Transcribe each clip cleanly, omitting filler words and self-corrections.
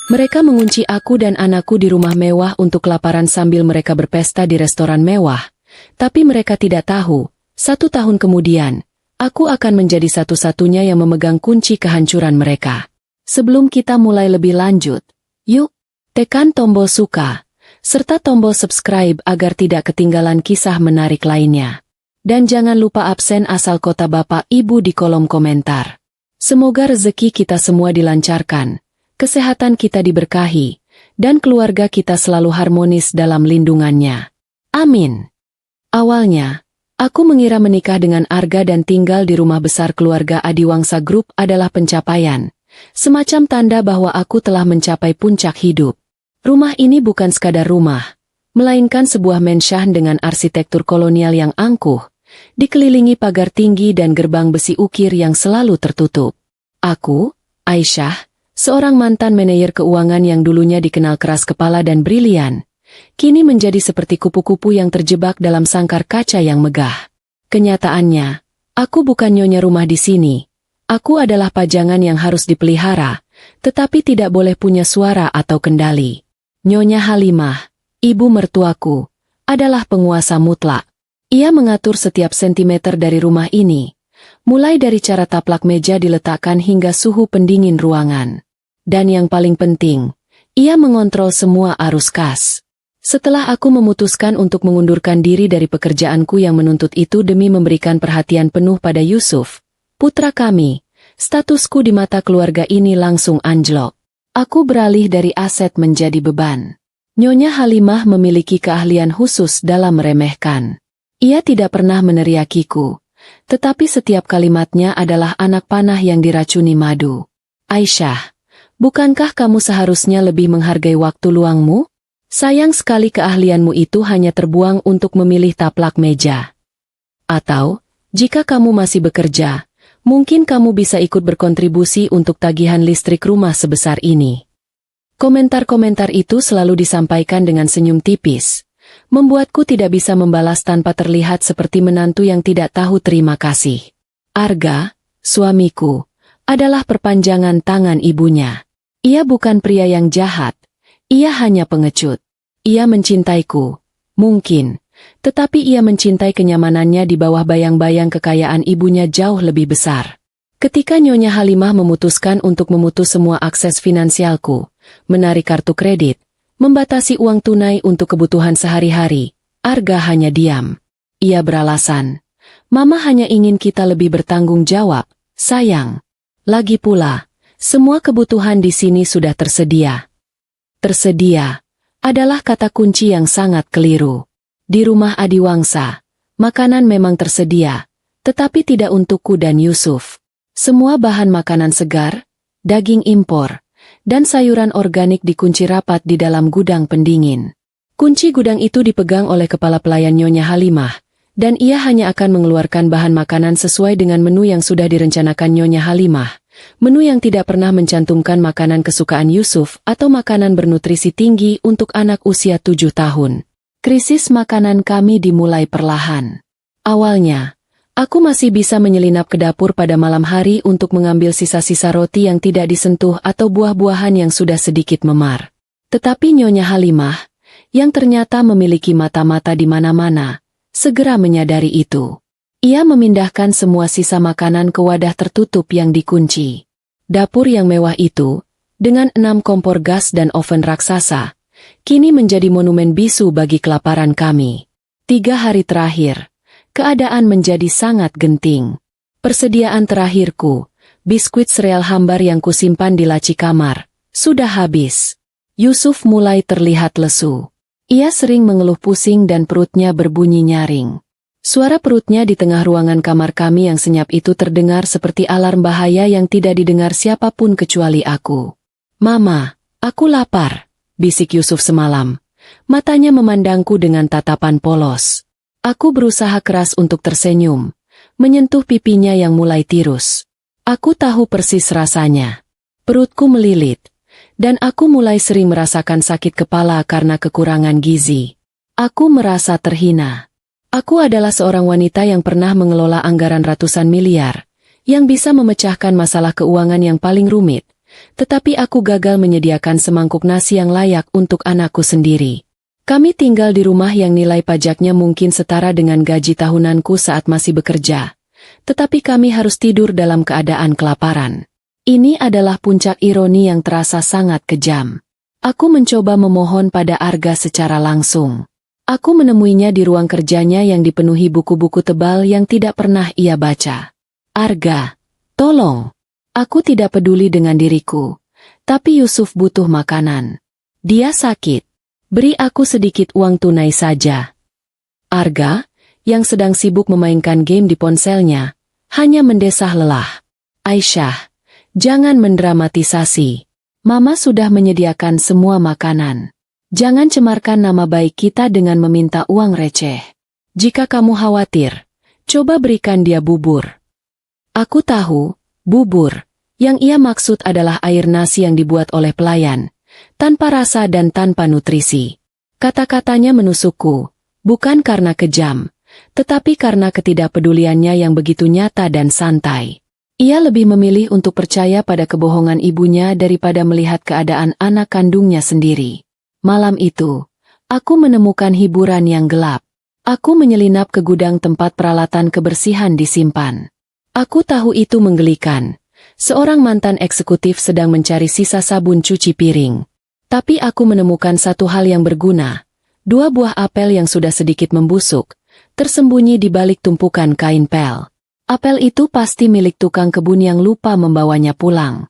Mereka mengunci aku dan anakku di rumah mewah untuk kelaparan sambil mereka berpesta di restoran mewah. Tapi mereka tidak tahu, 1 tahun kemudian, aku akan menjadi satu-satunya yang memegang kunci kehancuran mereka. Sebelum kita mulai lebih lanjut, yuk, tekan tombol suka, serta tombol subscribe agar tidak ketinggalan kisah menarik lainnya. Dan jangan lupa absen asal kota Bapak Ibu di kolom komentar. Semoga rezeki kita semua dilancarkan, kesehatan kita diberkahi, dan keluarga kita selalu harmonis dalam lindungannya. Amin. Awalnya, aku mengira menikah dengan Arga dan tinggal di rumah besar keluarga Adiwangsa Group adalah pencapaian, semacam tanda bahwa aku telah mencapai puncak hidup. Rumah ini bukan sekadar rumah, melainkan sebuah mansion dengan arsitektur kolonial yang angkuh, dikelilingi pagar tinggi dan gerbang besi ukir yang selalu tertutup. Aku, Aisyah, seorang mantan manajer keuangan yang dulunya dikenal keras kepala dan brilian, kini menjadi seperti kupu-kupu yang terjebak dalam sangkar kaca yang megah. Kenyataannya, aku bukan nyonya rumah di sini. Aku adalah pajangan yang harus dipelihara, tetapi tidak boleh punya suara atau kendali. Nyonya Halimah, ibu mertuaku, adalah penguasa mutlak. Ia mengatur setiap sentimeter dari rumah ini, mulai dari cara taplak meja diletakkan hingga suhu pendingin ruangan. Dan yang paling penting, ia mengontrol semua arus kas. Setelah aku memutuskan untuk mengundurkan diri dari pekerjaanku yang menuntut itu demi memberikan perhatian penuh pada Yusuf, putra kami, statusku di mata keluarga ini langsung anjlok. Aku beralih dari aset menjadi beban. Nyonya Halimah memiliki keahlian khusus dalam meremehkan. Ia tidak pernah meneriakiku, tetapi setiap kalimatnya adalah anak panah yang diracuni madu. Aisyah, bukankah kamu seharusnya lebih menghargai waktu luangmu? Sayang sekali keahlianmu itu hanya terbuang untuk memilih taplak meja. Atau, jika kamu masih bekerja, mungkin kamu bisa ikut berkontribusi untuk tagihan listrik rumah sebesar ini. Komentar-komentar itu selalu disampaikan dengan senyum tipis, membuatku tidak bisa membalas tanpa terlihat seperti menantu yang tidak tahu terima kasih. Arga, suamiku, adalah perpanjangan tangan ibunya. Ia bukan pria yang jahat, ia hanya pengecut. Ia mencintaiku, mungkin, tetapi ia mencintai kenyamanannya di bawah bayang-bayang kekayaan ibunya jauh lebih besar. Ketika Nyonya Halimah memutuskan untuk memutus semua akses finansialku, menarik kartu kredit, membatasi uang tunai untuk kebutuhan sehari-hari, Arga hanya diam. Ia beralasan, Mama hanya ingin kita lebih bertanggung jawab, sayang. Lagi pula, semua kebutuhan di sini sudah tersedia. Tersedia adalah kata kunci yang sangat keliru. Di rumah Adiwangsa, makanan memang tersedia, tetapi tidak untukku dan Yusuf. Semua bahan makanan segar, daging impor, dan sayuran organik dikunci rapat di dalam gudang pendingin. Kunci gudang itu dipegang oleh kepala pelayan Nyonya Halimah, dan ia hanya akan mengeluarkan bahan makanan sesuai dengan menu yang sudah direncanakan Nyonya Halimah. Menu yang tidak pernah mencantumkan makanan kesukaan Yusuf atau makanan bernutrisi tinggi untuk anak usia 7 tahun. Krisis makanan kami dimulai perlahan. Awalnya, aku masih bisa menyelinap ke dapur pada malam hari untuk mengambil sisa-sisa roti yang tidak disentuh atau buah-buahan yang sudah sedikit memar. Tetapi Nyonya Halimah, yang ternyata memiliki mata-mata di mana-mana, segera menyadari itu. Ia memindahkan semua sisa makanan ke wadah tertutup yang dikunci. Dapur yang mewah itu, dengan 6 kompor gas dan oven raksasa, kini menjadi monumen bisu bagi kelaparan kami. 3 hari terakhir, keadaan menjadi sangat genting. Persediaan terakhirku, biskuit sereal hambar yang kusimpan di laci kamar, sudah habis. Yusuf mulai terlihat lesu. Ia sering mengeluh pusing dan perutnya berbunyi nyaring. Suara perutnya di tengah ruangan kamar kami yang senyap itu terdengar seperti alarm bahaya yang tidak didengar siapapun kecuali aku. Mama, aku lapar, bisik Yusuf semalam. Matanya memandangku dengan tatapan polos. Aku berusaha keras untuk tersenyum, menyentuh pipinya yang mulai tirus. Aku tahu persis rasanya. Perutku melilit, dan aku mulai sering merasakan sakit kepala karena kekurangan gizi. Aku merasa terhina. Aku adalah seorang wanita yang pernah mengelola anggaran ratusan miliar, yang bisa memecahkan masalah keuangan yang paling rumit, tetapi aku gagal menyediakan semangkuk nasi yang layak untuk anakku sendiri. Kami tinggal di rumah yang nilai pajaknya mungkin setara dengan gaji tahunanku saat masih bekerja, tetapi kami harus tidur dalam keadaan kelaparan. Ini adalah puncak ironi yang terasa sangat kejam. Aku mencoba memohon pada Arga secara langsung. Aku menemuinya di ruang kerjanya yang dipenuhi buku-buku tebal yang tidak pernah ia baca. Arga, tolong. Aku tidak peduli dengan diriku, tapi Yusuf butuh makanan. Dia sakit. Beri aku sedikit uang tunai saja. Arga, yang sedang sibuk memainkan game di ponselnya, hanya mendesah lelah. Aisyah, jangan mendramatisasi. Mama sudah menyediakan semua makanan. Jangan cemarkan nama baik kita dengan meminta uang receh. Jika kamu khawatir, coba berikan dia bubur. Aku tahu, bubur, yang ia maksud adalah air nasi yang dibuat oleh pelayan, tanpa rasa dan tanpa nutrisi. Kata-katanya menusukku, bukan karena kejam, tetapi karena ketidakpeduliannya yang begitu nyata dan santai. Ia lebih memilih untuk percaya pada kebohongan ibunya daripada melihat keadaan anak kandungnya sendiri. Malam itu, aku menemukan hiburan yang gelap. Aku menyelinap ke gudang tempat peralatan kebersihan disimpan. Aku tahu itu menggelikan. Seorang mantan eksekutif sedang mencari sisa sabun cuci piring. Tapi aku menemukan satu hal yang berguna. 2 buah apel yang sudah sedikit membusuk, tersembunyi di balik tumpukan kain pel. Apel itu pasti milik tukang kebun yang lupa membawanya pulang.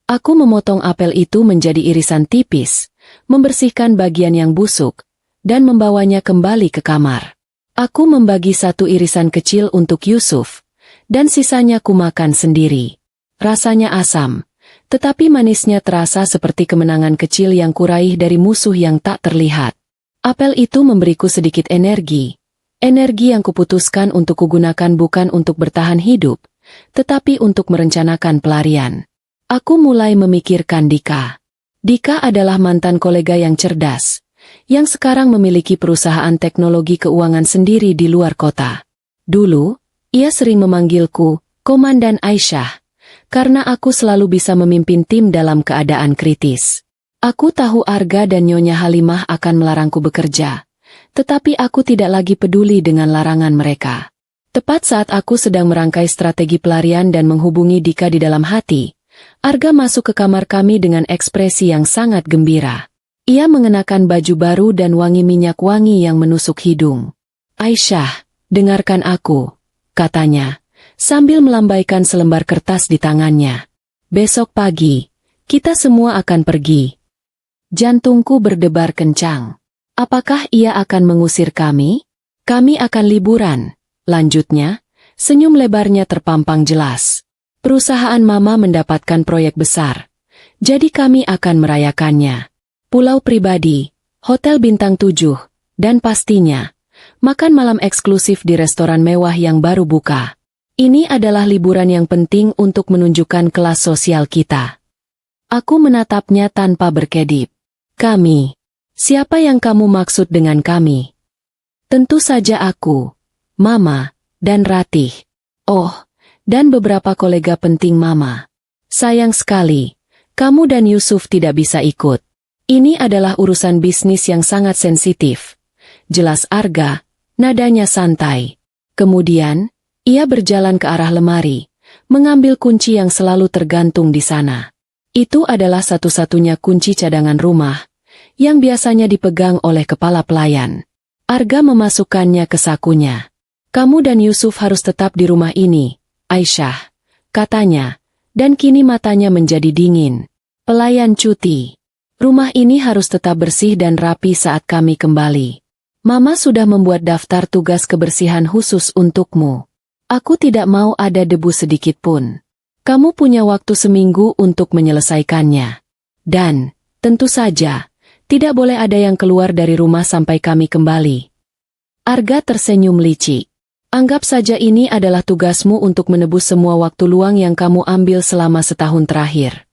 Aku memotong apel itu menjadi irisan tipis, membersihkan bagian yang busuk, dan membawanya kembali ke kamar. Aku membagi 1 irisan kecil untuk Yusuf, dan sisanya kumakan sendiri. Rasanya asam, tetapi manisnya terasa seperti kemenangan kecil yang kuraih dari musuh yang tak terlihat. Apel itu memberiku sedikit energi yang kuputuskan untuk kugunakan bukan untuk bertahan hidup, tetapi untuk merencanakan pelarian. Aku mulai memikirkan Dika. Dika adalah mantan kolega yang cerdas, yang sekarang memiliki perusahaan teknologi keuangan sendiri di luar kota. Dulu, ia sering memanggilku, Komandan Aisyah, karena aku selalu bisa memimpin tim dalam keadaan kritis. Aku tahu Arga dan Nyonya Halimah akan melarangku bekerja, tetapi aku tidak lagi peduli dengan larangan mereka. Tepat saat aku sedang merangkai strategi pelarian dan menghubungi Dika di dalam hati, Arga masuk ke kamar kami dengan ekspresi yang sangat gembira. Ia mengenakan baju baru dan wangi minyak wangi yang menusuk hidung. Aisyah, dengarkan aku, katanya, sambil melambaikan selembar kertas di tangannya. Besok pagi, kita semua akan pergi. Jantungku berdebar kencang. Apakah ia akan mengusir kami? Kami akan liburan, lanjutnya, senyum lebarnya terpampang jelas. Perusahaan Mama mendapatkan proyek besar, jadi kami akan merayakannya. Pulau pribadi, hotel bintang 7, dan pastinya, makan malam eksklusif di restoran mewah yang baru buka. Ini adalah liburan yang penting untuk menunjukkan kelas sosial kita. Aku menatapnya tanpa berkedip. Kami. Siapa yang kamu maksud dengan kami? Tentu saja aku, Mama, dan Ratih. Oh, dan beberapa kolega penting Mama. Sayang sekali, kamu dan Yusuf tidak bisa ikut. Ini adalah urusan bisnis yang sangat sensitif. Jelas Arga, nadanya santai. Kemudian, ia berjalan ke arah lemari, mengambil kunci yang selalu tergantung di sana. Itu adalah satu-satunya kunci cadangan rumah, yang biasanya dipegang oleh kepala pelayan. Arga memasukkannya ke sakunya. Kamu dan Yusuf harus tetap di rumah ini, Aisyah, katanya, dan kini matanya menjadi dingin. Pelayan cuti. Rumah ini harus tetap bersih dan rapi saat kami kembali. Mama sudah membuat daftar tugas kebersihan khusus untukmu. Aku tidak mau ada debu sedikit pun. Kamu punya waktu seminggu untuk menyelesaikannya. Dan, tentu saja, tidak boleh ada yang keluar dari rumah sampai kami kembali. Arga tersenyum licik. Anggap saja ini adalah tugasmu untuk menebus semua waktu luang yang kamu ambil selama setahun terakhir.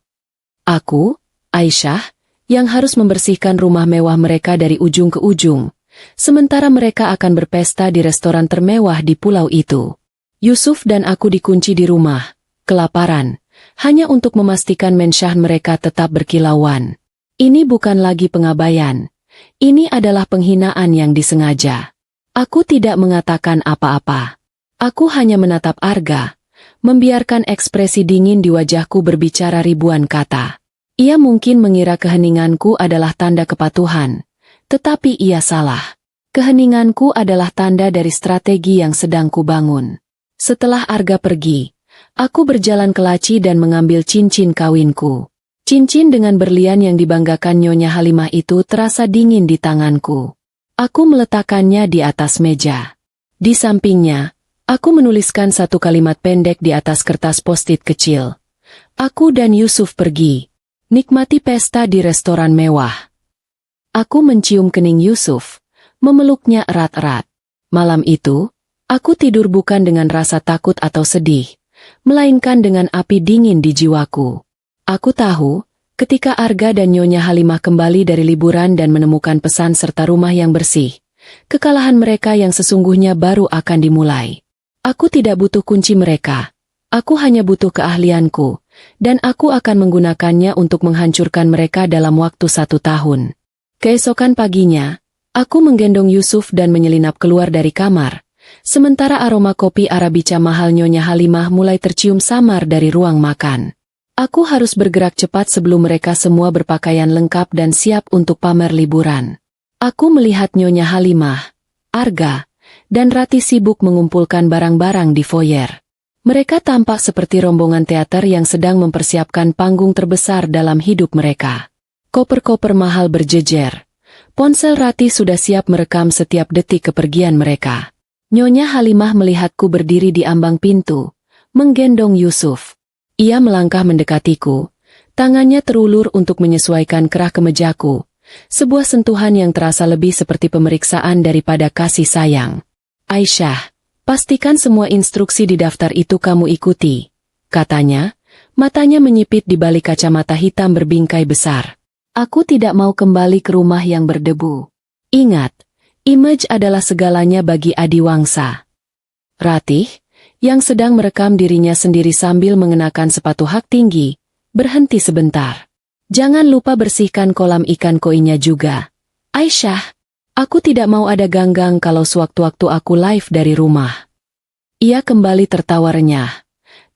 Aku, Aisyah, yang harus membersihkan rumah mewah mereka dari ujung ke ujung, sementara mereka akan berpesta di restoran termewah di pulau itu. Yusuf dan aku dikunci di rumah, kelaparan, hanya untuk memastikan mensyah mereka tetap berkilauan. Ini bukan lagi pengabaian. Ini adalah penghinaan yang disengaja. Aku tidak mengatakan apa-apa. Aku hanya menatap Arga, membiarkan ekspresi dingin di wajahku berbicara ribuan kata. Ia mungkin mengira keheninganku adalah tanda kepatuhan, tetapi ia salah. Keheninganku adalah tanda dari strategi yang sedang kubangun. Setelah Arga pergi, aku berjalan ke laci dan mengambil cincin kawinku. Cincin dengan berlian yang dibanggakan Nyonya Halimah itu terasa dingin di tanganku. Aku meletakkannya di atas meja. Di sampingnya, aku menuliskan satu kalimat pendek di atas kertas post-it kecil. Aku dan Yusuf pergi. Nikmati pesta di restoran mewah. Aku mencium kening Yusuf, memeluknya erat-erat. Malam itu, aku tidur bukan dengan rasa takut atau sedih, melainkan dengan api dingin di jiwaku. Aku tahu, ketika Arga dan Nyonya Halimah kembali dari liburan dan menemukan pesan serta rumah yang bersih, kekalahan mereka yang sesungguhnya baru akan dimulai. Aku tidak butuh kunci mereka. Aku hanya butuh keahlianku, dan aku akan menggunakannya untuk menghancurkan mereka dalam waktu 1 tahun. Keesokan paginya, aku menggendong Yusuf dan menyelinap keluar dari kamar, sementara aroma kopi Arabica mahal Nyonya Halimah mulai tercium samar dari ruang makan. Aku harus bergerak cepat sebelum mereka semua berpakaian lengkap dan siap untuk pamer liburan. Aku melihat Nyonya Halimah, Arga, dan Rati sibuk mengumpulkan barang-barang di foyer. Mereka tampak seperti rombongan teater yang sedang mempersiapkan panggung terbesar dalam hidup mereka. Koper-koper mahal berjejer. Ponsel Rati sudah siap merekam setiap detik kepergian mereka. Nyonya Halimah melihatku berdiri di ambang pintu, menggendong Yusuf. Ia melangkah mendekatiku, tangannya terulur untuk menyesuaikan kerah kemejaku, sebuah sentuhan yang terasa lebih seperti pemeriksaan daripada kasih sayang. Aisyah, pastikan semua instruksi di daftar itu kamu ikuti, katanya, matanya menyipit di balik kacamata hitam berbingkai besar. Aku tidak mau kembali ke rumah yang berdebu. Ingat, image adalah segalanya bagi Adiwangsa. Ratih, yang sedang merekam dirinya sendiri sambil mengenakan sepatu hak tinggi, berhenti sebentar. Jangan lupa bersihkan kolam ikan koinya juga. Aisyah, aku tidak mau ada ganggang kalau sewaktu-waktu aku live dari rumah. Ia kembali tertawa renyah,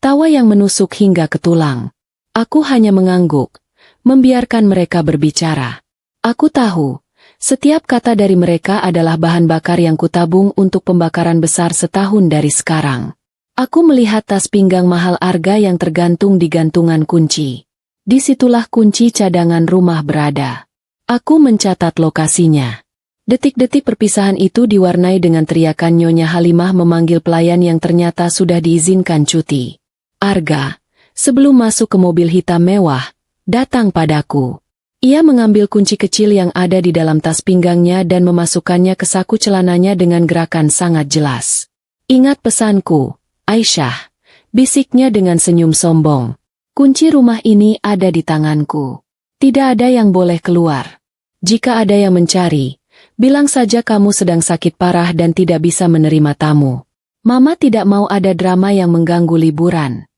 tawa yang menusuk hingga ke tulang. Aku hanya mengangguk, membiarkan mereka berbicara. Aku tahu, setiap kata dari mereka adalah bahan bakar yang kutabung untuk pembakaran besar setahun dari sekarang. Aku melihat tas pinggang mahal Arga yang tergantung di gantungan kunci. Disitulah kunci cadangan rumah berada. Aku mencatat lokasinya. Detik-detik perpisahan itu diwarnai dengan teriakan Nyonya Halimah memanggil pelayan yang ternyata sudah diizinkan cuti. Arga, sebelum masuk ke mobil hitam mewah, datang padaku. Ia mengambil kunci kecil yang ada di dalam tas pinggangnya dan memasukkannya ke saku celananya dengan gerakan sangat jelas. Ingat pesanku, Aisyah, bisiknya dengan senyum sombong. Kunci rumah ini ada di tanganku. Tidak ada yang boleh keluar. Jika ada yang mencari, bilang saja kamu sedang sakit parah dan tidak bisa menerima tamu. Mama tidak mau ada drama yang mengganggu liburan.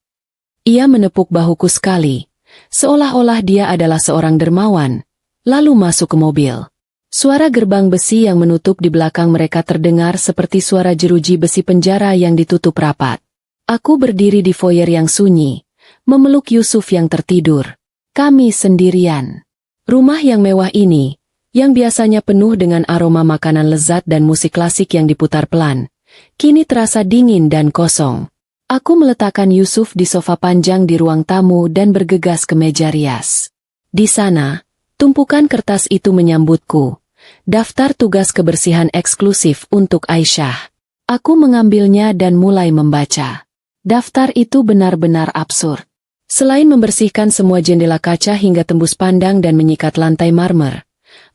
Ia menepuk bahuku sekali, seolah-olah dia adalah seorang dermawan, lalu masuk ke mobil. Suara gerbang besi yang menutup di belakang mereka terdengar seperti suara jeruji besi penjara yang ditutup rapat. Aku berdiri di foyer yang sunyi, memeluk Yusuf yang tertidur. Kami sendirian. Rumah yang mewah ini, yang biasanya penuh dengan aroma makanan lezat dan musik klasik yang diputar pelan, kini terasa dingin dan kosong. Aku meletakkan Yusuf di sofa panjang di ruang tamu dan bergegas ke meja rias. Di sana, tumpukan kertas itu menyambutku. Daftar tugas kebersihan eksklusif untuk Aisyah. Aku mengambilnya dan mulai membaca. Daftar itu benar-benar absurd. Selain membersihkan semua jendela kaca hingga tembus pandang dan menyikat lantai marmer,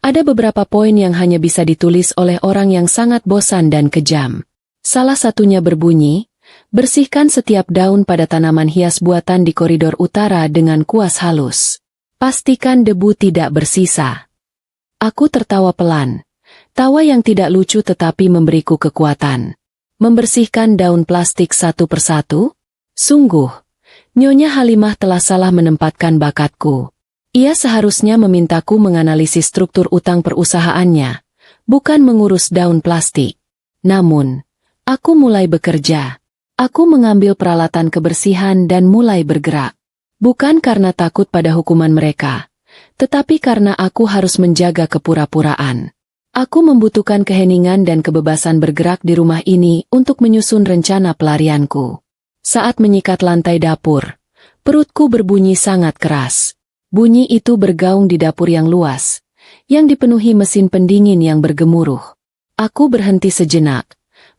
ada beberapa poin yang hanya bisa ditulis oleh orang yang sangat bosan dan kejam. Salah satunya berbunyi, bersihkan setiap daun pada tanaman hias buatan di koridor utara dengan kuas halus. Pastikan debu tidak bersisa. Aku tertawa pelan. Tawa yang tidak lucu tetapi memberiku kekuatan. Membersihkan daun plastik satu persatu? Sungguh, Nyonya Halimah telah salah menempatkan bakatku. Ia seharusnya memintaku menganalisis struktur utang perusahaannya, bukan mengurus daun plastik. Namun, aku mulai bekerja. Aku mengambil peralatan kebersihan dan mulai bergerak. Bukan karena takut pada hukuman mereka, tetapi karena aku harus menjaga kepura-puraan. Aku membutuhkan keheningan dan kebebasan bergerak di rumah ini untuk menyusun rencana pelarianku. Saat menyikat lantai dapur, perutku berbunyi sangat keras. Bunyi itu bergaung di dapur yang luas, yang dipenuhi mesin pendingin yang bergemuruh. Aku berhenti sejenak,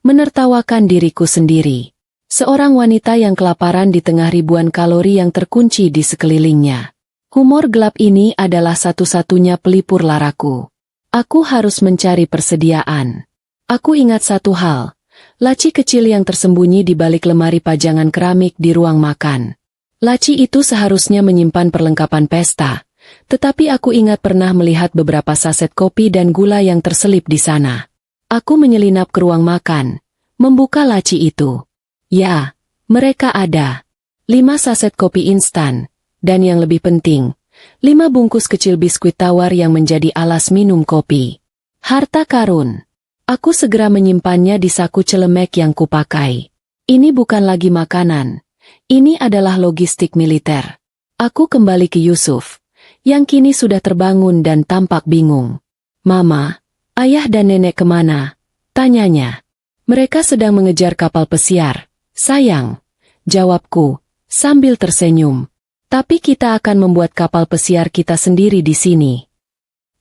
menertawakan diriku sendiri. Seorang wanita yang kelaparan di tengah ribuan kalori yang terkunci di sekelilingnya. Humor gelap ini adalah satu-satunya pelipur laraku. Aku harus mencari persediaan. Aku ingat satu hal. Laci kecil yang tersembunyi di balik lemari pajangan keramik di ruang makan. Laci itu seharusnya menyimpan perlengkapan pesta, tetapi aku ingat pernah melihat beberapa saset kopi dan gula yang terselip di sana. Aku menyelinap ke ruang makan, membuka laci itu. Ya, mereka ada. 5 saset kopi instan, dan yang lebih penting, 5 bungkus kecil biskuit tawar yang menjadi alas minum kopi. Harta karun. Aku segera menyimpannya di saku celemek yang kupakai. Ini bukan lagi makanan. Ini adalah logistik militer. Aku kembali ke Yusuf, yang kini sudah terbangun dan tampak bingung. Mama, ayah dan nenek kemana? Tanyanya. Mereka sedang mengejar kapal pesiar. Sayang, jawabku, sambil tersenyum. Tapi kita akan membuat kapal pesiar kita sendiri di sini.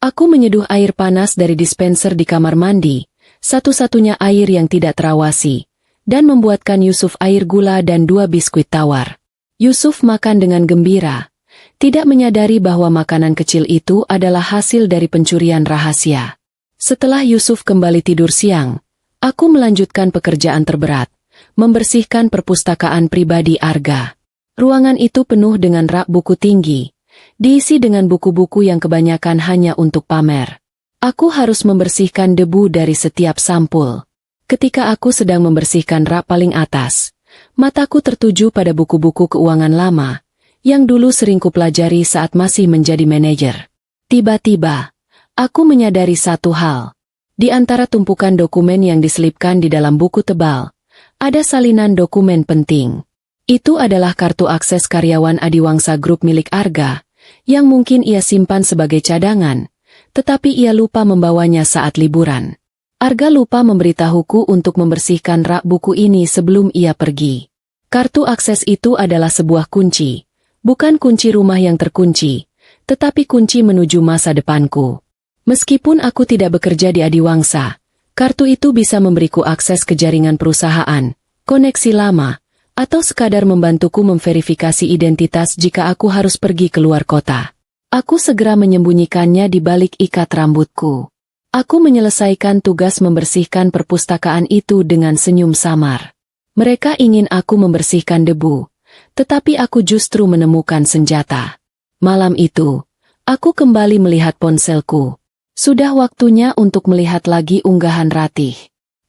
Aku menyeduh air panas dari dispenser di kamar mandi, satu-satunya air yang tidak terawasi, dan membuatkan Yusuf air gula dan 2 biskuit tawar. Yusuf makan dengan gembira, tidak menyadari bahwa makanan kecil itu adalah hasil dari pencurian rahasia. Setelah Yusuf kembali tidur siang, aku melanjutkan pekerjaan terberat, membersihkan perpustakaan pribadi Arga. Ruangan itu penuh dengan rak buku tinggi, diisi dengan buku-buku yang kebanyakan hanya untuk pamer. Aku harus membersihkan debu dari setiap sampul. Ketika aku sedang membersihkan rak paling atas, mataku tertuju pada buku-buku keuangan lama, yang dulu sering kupelajari saat masih menjadi manajer. Tiba-tiba, aku menyadari satu hal. Di antara tumpukan dokumen yang diselipkan di dalam buku tebal, ada salinan dokumen penting. Itu adalah kartu akses karyawan Adiwangsa Group milik Arga, yang mungkin ia simpan sebagai cadangan, tetapi ia lupa membawanya saat liburan. Arga lupa memberitahuku untuk membersihkan rak buku ini sebelum ia pergi. Kartu akses itu adalah sebuah kunci, bukan kunci rumah yang terkunci, tetapi kunci menuju masa depanku. Meskipun aku tidak bekerja di Adiwangsa, kartu itu bisa memberiku akses ke jaringan perusahaan, koneksi lama, atau sekadar membantuku memverifikasi identitas jika aku harus pergi keluar kota. Aku segera menyembunyikannya di balik ikat rambutku. Aku menyelesaikan tugas membersihkan perpustakaan itu dengan senyum samar. Mereka ingin aku membersihkan debu, tetapi aku justru menemukan senjata. Malam itu, aku kembali melihat ponselku. Sudah waktunya untuk melihat lagi unggahan Ratih.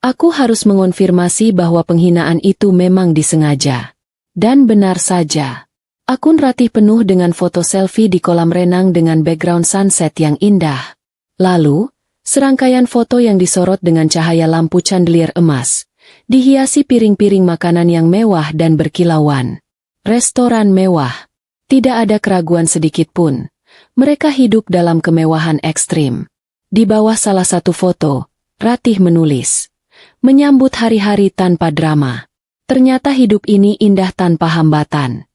Aku harus mengonfirmasi bahwa penghinaan itu memang disengaja. Dan benar saja. Akun Ratih penuh dengan foto selfie di kolam renang dengan background sunset yang indah. Lalu, serangkaian foto yang disorot dengan cahaya lampu chandelier emas, dihiasi piring-piring makanan yang mewah dan berkilauan. Restoran mewah. Tidak ada keraguan sedikit pun. Mereka hidup dalam kemewahan ekstrim. Di bawah salah satu foto, Ratih menulis, "Menyambut hari-hari tanpa drama. Ternyata hidup ini indah tanpa hambatan."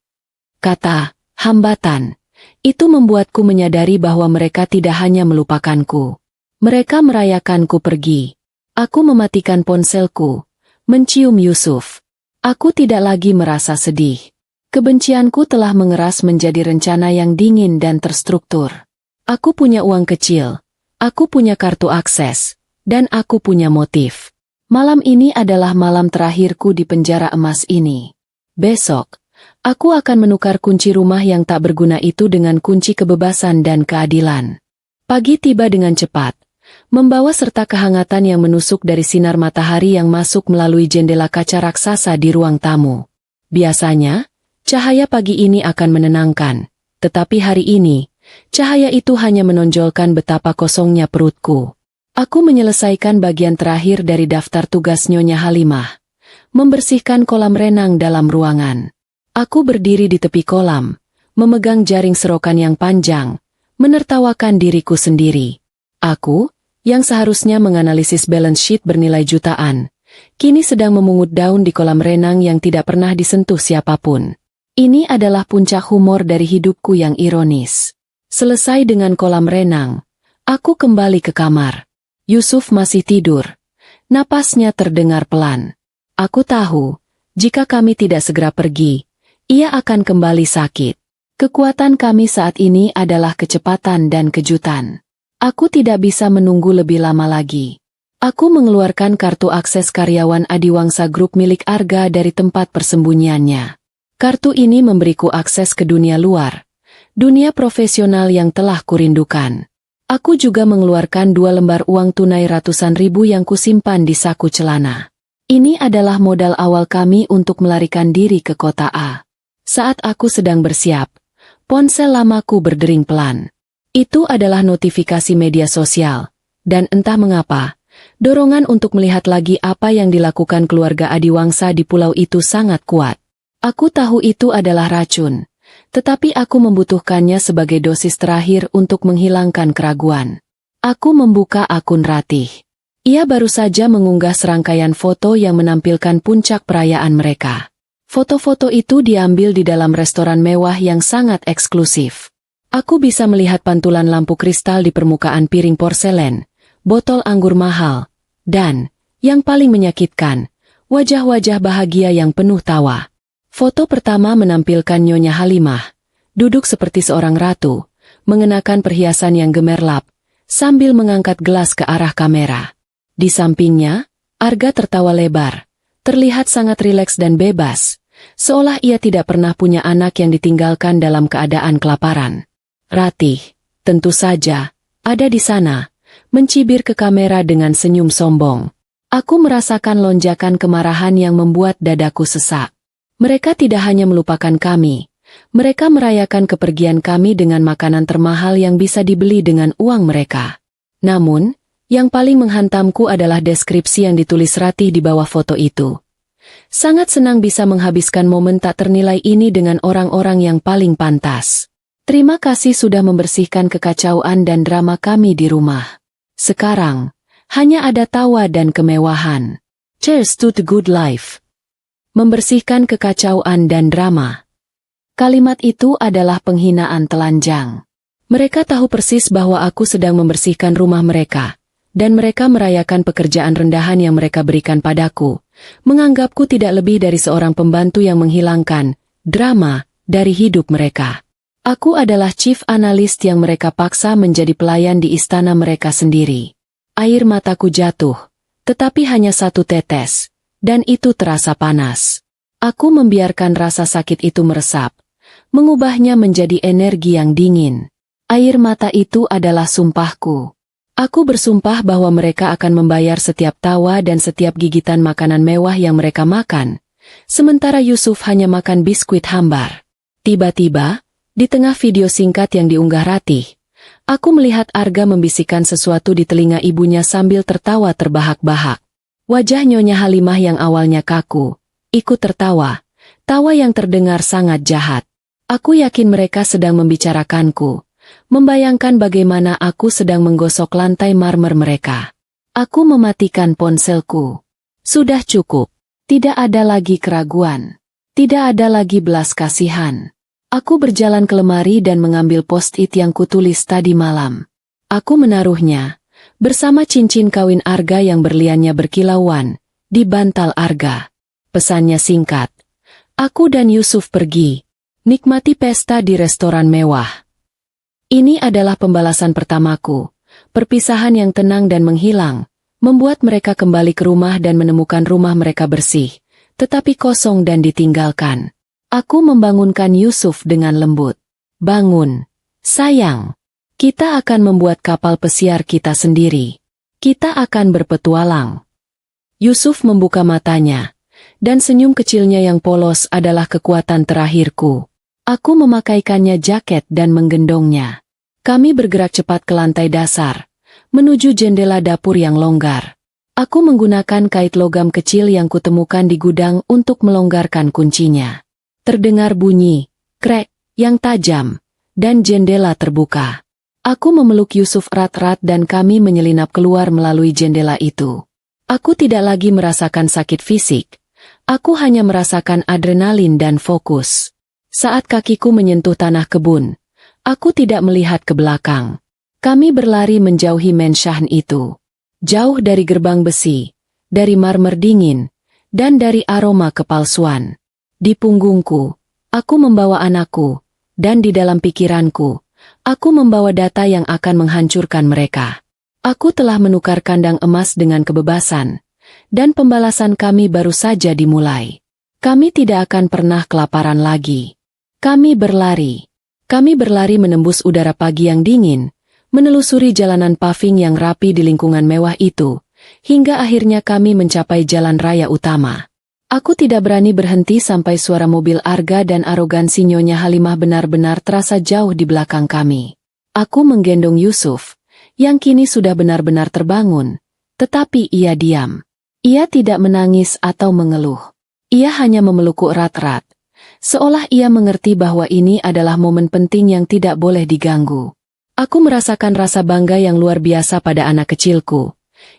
Kata, hambatan, itu membuatku menyadari bahwa mereka tidak hanya melupakanku. Mereka merayakanku pergi. Aku mematikan ponselku, mencium Yusuf. Aku tidak lagi merasa sedih. Kebencianku telah mengeras menjadi rencana yang dingin dan terstruktur. Aku punya uang kecil, aku punya kartu akses, dan aku punya motif. Malam ini adalah malam terakhirku di penjara emas ini. Besok, aku akan menukar kunci rumah yang tak berguna itu dengan kunci kebebasan dan keadilan. Pagi tiba dengan cepat, membawa serta kehangatan yang menusuk dari sinar matahari yang masuk melalui jendela kaca raksasa di ruang tamu. Biasanya, Cahaya pagi ini akan menenangkan, tetapi hari ini, cahaya itu hanya menonjolkan betapa kosongnya perutku. Aku menyelesaikan bagian terakhir dari daftar tugas Nyonya Halimah, membersihkan kolam renang dalam ruangan. Aku berdiri di tepi kolam, memegang jaring serokan yang panjang, menertawakan diriku sendiri. Aku, yang seharusnya menganalisis balance sheet bernilai jutaan, kini sedang memungut daun di kolam renang yang tidak pernah disentuh siapapun. Ini adalah puncak humor dari hidupku yang ironis. Selesai dengan kolam renang, aku kembali ke kamar. Yusuf masih tidur. Napasnya terdengar pelan. Aku tahu, jika kami tidak segera pergi, ia akan kembali sakit. Kekuatan kami saat ini adalah kecepatan dan kejutan. Aku tidak bisa menunggu lebih lama lagi. Aku mengeluarkan kartu akses karyawan Adiwangsa Group milik Arga dari tempat persembunyiannya. Kartu ini memberiku akses ke dunia luar, dunia profesional yang telah kurindukan. Aku juga mengeluarkan 2 lembar uang tunai ratusan ribu yang kusimpan di saku celana. Ini adalah modal awal kami untuk melarikan diri ke kota A. Saat aku sedang bersiap, ponsel lamaku berdering pelan. Itu adalah notifikasi media sosial, dan entah mengapa, dorongan untuk melihat lagi apa yang dilakukan keluarga Adiwangsa di pulau itu sangat kuat. Aku tahu itu adalah racun. Tetapi aku membutuhkannya sebagai dosis terakhir untuk menghilangkan keraguan. Aku membuka akun Ratih. Ia baru saja mengunggah serangkaian foto yang menampilkan puncak perayaan mereka. Foto-foto itu diambil di dalam restoran mewah yang sangat eksklusif. Aku bisa melihat pantulan lampu kristal di permukaan piring porselen, botol anggur mahal, dan, yang paling menyakitkan, wajah-wajah bahagia yang penuh tawa. Foto pertama menampilkan Nyonya Halimah, duduk seperti seorang ratu, mengenakan perhiasan yang gemerlap, sambil mengangkat gelas ke arah kamera. Di sampingnya, Arga tertawa lebar, terlihat sangat rileks dan bebas, seolah ia tidak pernah punya anak yang ditinggalkan dalam keadaan kelaparan. Ratih, tentu saja, ada di sana, mencibir ke kamera dengan senyum sombong. Aku merasakan lonjakan kemarahan yang membuat dadaku sesak. Mereka tidak hanya melupakan kami, mereka merayakan kepergian kami dengan makanan termahal yang bisa dibeli dengan uang mereka. Namun, yang paling menghantamku adalah deskripsi yang ditulis Ratih di bawah foto itu. Sangat senang bisa menghabiskan momen tak ternilai ini dengan orang-orang yang paling pantas. Terima kasih sudah membersihkan kekacauan dan drama kami di rumah. Sekarang, hanya ada tawa dan kemewahan. Cheers to the good life. Membersihkan kekacauan dan drama. Kalimat itu adalah penghinaan telanjang. Mereka tahu persis bahwa aku sedang membersihkan rumah mereka, dan mereka merayakan pekerjaan rendahan yang mereka berikan padaku, menganggapku tidak lebih dari seorang pembantu yang menghilangkan drama dari hidup mereka. Aku adalah chief analis yang mereka paksa menjadi pelayan di istana mereka sendiri. Air mataku jatuh, tetapi hanya satu tetes. Dan itu terasa panas. Aku membiarkan rasa sakit itu meresap, mengubahnya menjadi energi yang dingin. Air mata itu adalah sumpahku. Aku bersumpah bahwa mereka akan membayar setiap tawa dan setiap gigitan makanan mewah yang mereka makan, sementara Yusuf hanya makan biskuit hambar. Tiba-tiba, di tengah video singkat yang diunggah Ratih, aku melihat Arga membisikkan sesuatu di telinga ibunya sambil tertawa terbahak-bahak. Wajah Nyonya Halimah yang awalnya kaku, ikut tertawa, tawa yang terdengar sangat jahat. Aku yakin mereka sedang membicarakanku, membayangkan bagaimana aku sedang menggosok lantai marmer mereka. Aku mematikan ponselku. Sudah cukup. Tidak ada lagi keraguan. Tidak ada lagi belas kasihan. Aku berjalan ke lemari dan mengambil post-it yang kutulis tadi malam. Aku menaruhnya bersama cincin kawin Arga yang berliannya berkilauan, di bantal Arga. Pesannya singkat. Aku dan Yusuf pergi, nikmati pesta di restoran mewah. Ini adalah pembalasan pertamaku, perpisahan yang tenang dan menghilang, membuat mereka kembali ke rumah dan menemukan rumah mereka bersih, tetapi kosong dan ditinggalkan. Aku membangunkan Yusuf dengan lembut. Bangun, sayang. Kita akan membuat kapal pesiar kita sendiri. Kita akan berpetualang. Yusuf membuka matanya, dan senyum kecilnya yang polos adalah kekuatan terakhirku. Aku memakaikannya jaket dan menggendongnya. Kami bergerak cepat ke lantai dasar, menuju jendela dapur yang longgar. Aku menggunakan kait logam kecil yang kutemukan di gudang untuk melonggarkan kuncinya. Terdengar bunyi, krek, yang tajam, dan jendela terbuka. Aku memeluk Yusuf erat-erat dan kami menyelinap keluar melalui jendela itu. Aku tidak lagi merasakan sakit fisik. Aku hanya merasakan adrenalin dan fokus. Saat kakiku menyentuh tanah kebun, aku tidak melihat ke belakang. Kami berlari menjauhi mensyahn itu. Jauh dari gerbang besi, dari marmer dingin, dan dari aroma kepalsuan. Di punggungku, aku membawa anakku, dan di dalam pikiranku, aku membawa data yang akan menghancurkan mereka. Aku telah menukar kandang emas dengan kebebasan, dan pembalasan kami baru saja dimulai. Kami tidak akan pernah kelaparan lagi. Kami berlari. Kami berlari menembus udara pagi yang dingin, menelusuri jalanan paving yang rapi di lingkungan mewah itu, hingga akhirnya kami mencapai jalan raya utama. Aku tidak berani berhenti sampai suara mobil arga dan arogansi Nyonya Halimah benar-benar terasa jauh di belakang kami. Aku menggendong Yusuf, yang kini sudah benar-benar terbangun, tetapi ia diam. Ia tidak menangis atau mengeluh. Ia hanya memelukku erat-erat, seolah ia mengerti bahwa ini adalah momen penting yang tidak boleh diganggu. Aku merasakan rasa bangga yang luar biasa pada anak kecilku.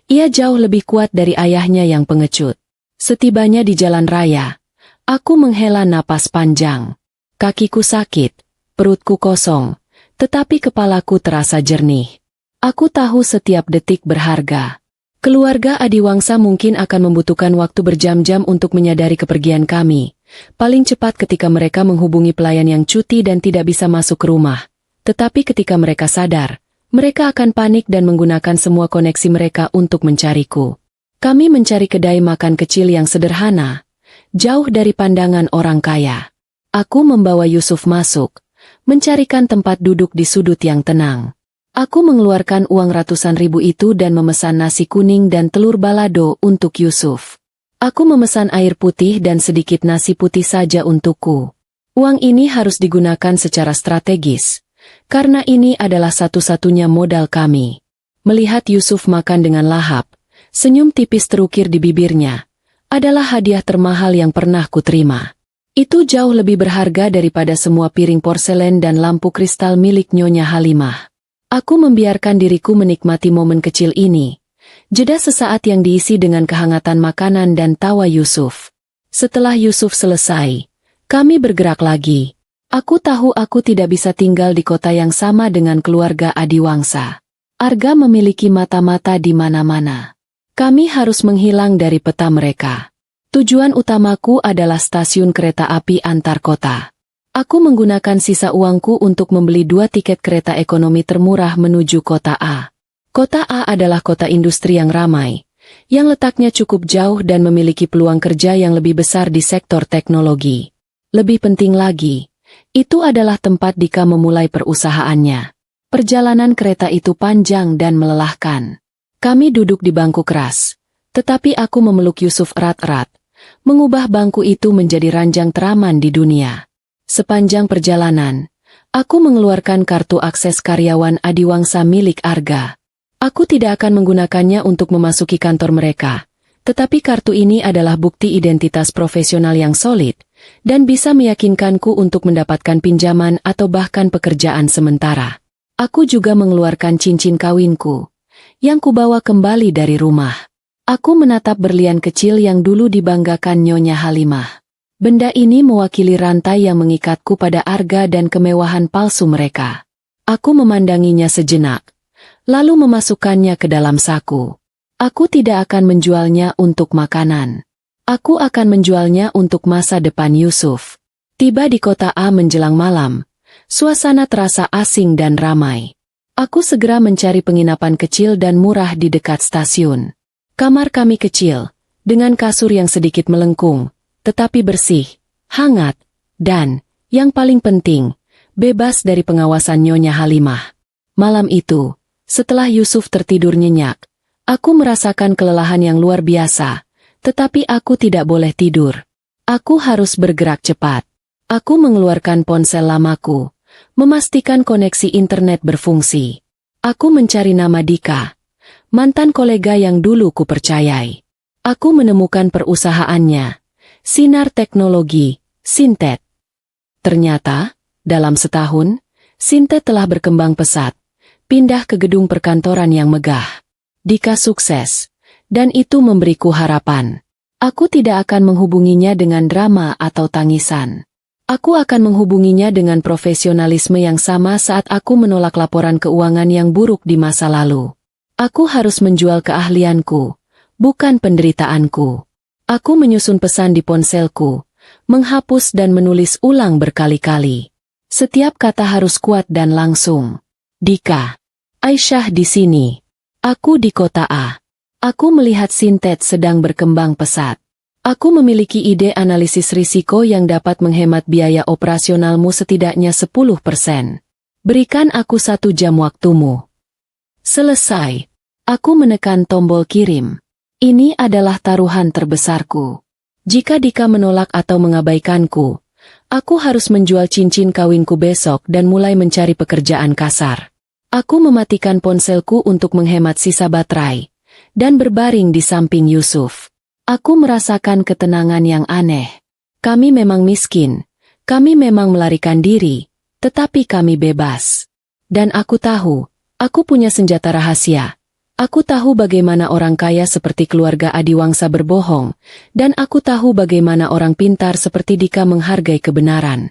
Ia jauh lebih kuat dari ayahnya yang pengecut. Setibanya di jalan raya, aku menghela napas panjang. Kakiku sakit, perutku kosong, tetapi kepalaku terasa jernih. Aku tahu setiap detik berharga. Keluarga Adiwangsa mungkin akan membutuhkan waktu berjam-jam untuk menyadari kepergian kami. Paling cepat ketika mereka menghubungi pelayan yang cuti dan tidak bisa masuk ke rumah. Tetapi ketika mereka sadar, mereka akan panik dan menggunakan semua koneksi mereka untuk mencariku. Kami mencari kedai makan kecil yang sederhana, jauh dari pandangan orang kaya. Aku membawa Yusuf masuk, mencarikan tempat duduk di sudut yang tenang. Aku mengeluarkan uang ratusan ribu itu dan memesan nasi kuning dan telur balado untuk Yusuf. Aku memesan air putih dan sedikit nasi putih saja untukku. Uang ini harus digunakan secara strategis, karena ini adalah satu-satunya modal kami. Melihat Yusuf makan dengan lahap, senyum tipis terukir di bibirnya, adalah hadiah termahal yang pernah kuterima. Itu jauh lebih berharga daripada semua piring porselen dan lampu kristal milik Nyonya Halimah. Aku membiarkan diriku menikmati momen kecil ini, jeda sesaat yang diisi dengan kehangatan makanan dan tawa Yusuf. Setelah Yusuf selesai, kami bergerak lagi. Aku tahu aku tidak bisa tinggal di kota yang sama dengan keluarga Adiwangsa. Arga memiliki mata-mata di mana-mana. Kami harus menghilang dari peta mereka. Tujuan utamaku adalah stasiun kereta api antar kota. Aku menggunakan sisa uangku untuk membeli 2 tiket kereta ekonomi termurah menuju kota A. Kota A adalah kota industri yang ramai, yang letaknya cukup jauh dan memiliki peluang kerja yang lebih besar di sektor teknologi. Lebih penting lagi, itu adalah tempat Dika memulai perusahaannya. Perjalanan kereta itu panjang dan melelahkan. Kami duduk di bangku keras, tetapi aku memeluk Yusuf erat-erat, mengubah bangku itu menjadi ranjang teraman di dunia. Sepanjang perjalanan, aku mengeluarkan kartu akses karyawan Adiwangsa milik Arga. Aku tidak akan menggunakannya untuk memasuki kantor mereka, tetapi kartu ini adalah bukti identitas profesional yang solid, dan bisa meyakinkanku untuk mendapatkan pinjaman atau bahkan pekerjaan sementara. Aku juga mengeluarkan cincin kawinku, yang kubawa kembali dari rumah. Aku menatap berlian kecil yang dulu dibanggakan Nyonya Halimah. Benda ini mewakili rantai yang mengikatku pada Arga dan kemewahan palsu mereka. Aku memandanginya sejenak, lalu memasukkannya ke dalam saku. Aku tidak akan menjualnya untuk makanan. Aku akan menjualnya untuk masa depan Yusuf. Tiba di kota A menjelang malam, suasana terasa asing dan ramai. Aku segera mencari penginapan kecil dan murah di dekat stasiun. Kamar kami kecil, dengan kasur yang sedikit melengkung, tetapi bersih, hangat, dan, yang paling penting, bebas dari pengawasan Nyonya Halimah. Malam itu, setelah Yusuf tertidur nyenyak, aku merasakan kelelahan yang luar biasa, Tetapi aku tidak boleh tidur. Aku harus bergerak cepat. Aku mengeluarkan ponsel lamaku, memastikan koneksi internet berfungsi. Aku mencari nama Dika, mantan kolega yang dulu kupercayai. Aku menemukan perusahaannya, Sinar Teknologi, Sintet. Ternyata, dalam setahun, Sintet telah berkembang pesat, pindah ke gedung perkantoran yang megah. Dika sukses, dan itu memberiku harapan. Aku tidak akan menghubunginya dengan drama atau tangisan. Aku akan menghubunginya dengan profesionalisme yang sama saat aku menolak laporan keuangan yang buruk di masa lalu. Aku harus menjual keahlianku, bukan penderitaanku. Aku menyusun pesan di ponselku, menghapus dan menulis ulang berkali-kali. Setiap kata harus kuat dan langsung. Dika. Aisyah di sini. Aku di kota A. Aku melihat Sintet sedang berkembang pesat. Aku memiliki ide analisis risiko yang dapat menghemat biaya operasionalmu setidaknya 10%. Berikan aku 1 jam waktumu. Selesai. Aku menekan tombol kirim. Ini adalah taruhan terbesarku. Jika Dika menolak atau mengabaikanku, aku harus menjual cincin kawinku besok dan mulai mencari pekerjaan kasar. Aku mematikan ponselku untuk menghemat sisa baterai dan berbaring di samping Yusuf. Aku merasakan ketenangan yang aneh. Kami memang miskin, kami memang melarikan diri, tetapi kami bebas. Dan aku tahu, aku punya senjata rahasia. Aku tahu bagaimana orang kaya seperti keluarga Adiwangsa berbohong, dan aku tahu bagaimana orang pintar seperti Dika menghargai kebenaran.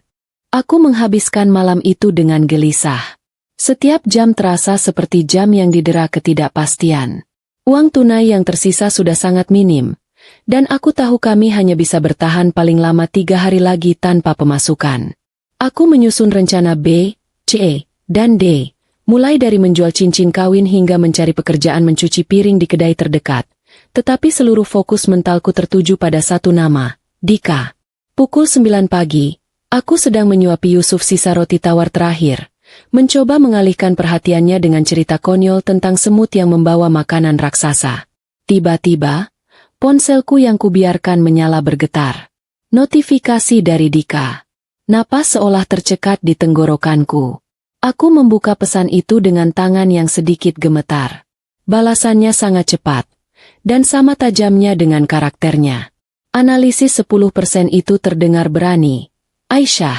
Aku menghabiskan malam itu dengan gelisah. Setiap jam terasa seperti jam yang didera ketidakpastian. Uang tunai yang tersisa sudah sangat minim, dan aku tahu kami hanya bisa bertahan paling lama 3 hari lagi tanpa pemasukan. Aku menyusun rencana B, C, dan D, mulai dari menjual cincin kawin hingga mencari pekerjaan mencuci piring di kedai terdekat. Tetapi seluruh fokus mentalku tertuju pada satu nama, Dika. Pukul 9 pagi, aku sedang menyuapi Yusuf sisa roti tawar terakhir, mencoba mengalihkan perhatiannya dengan cerita konyol tentang semut yang membawa makanan raksasa. Tiba-tiba, ponselku yang kubiarkan menyala bergetar. Notifikasi dari Dika. Napas seolah tercekat di tenggorokanku. Aku membuka pesan itu dengan tangan yang sedikit gemetar. Balasannya sangat cepat, dan sama tajamnya dengan karakternya. Analisis 10% itu terdengar berani. Aisyah,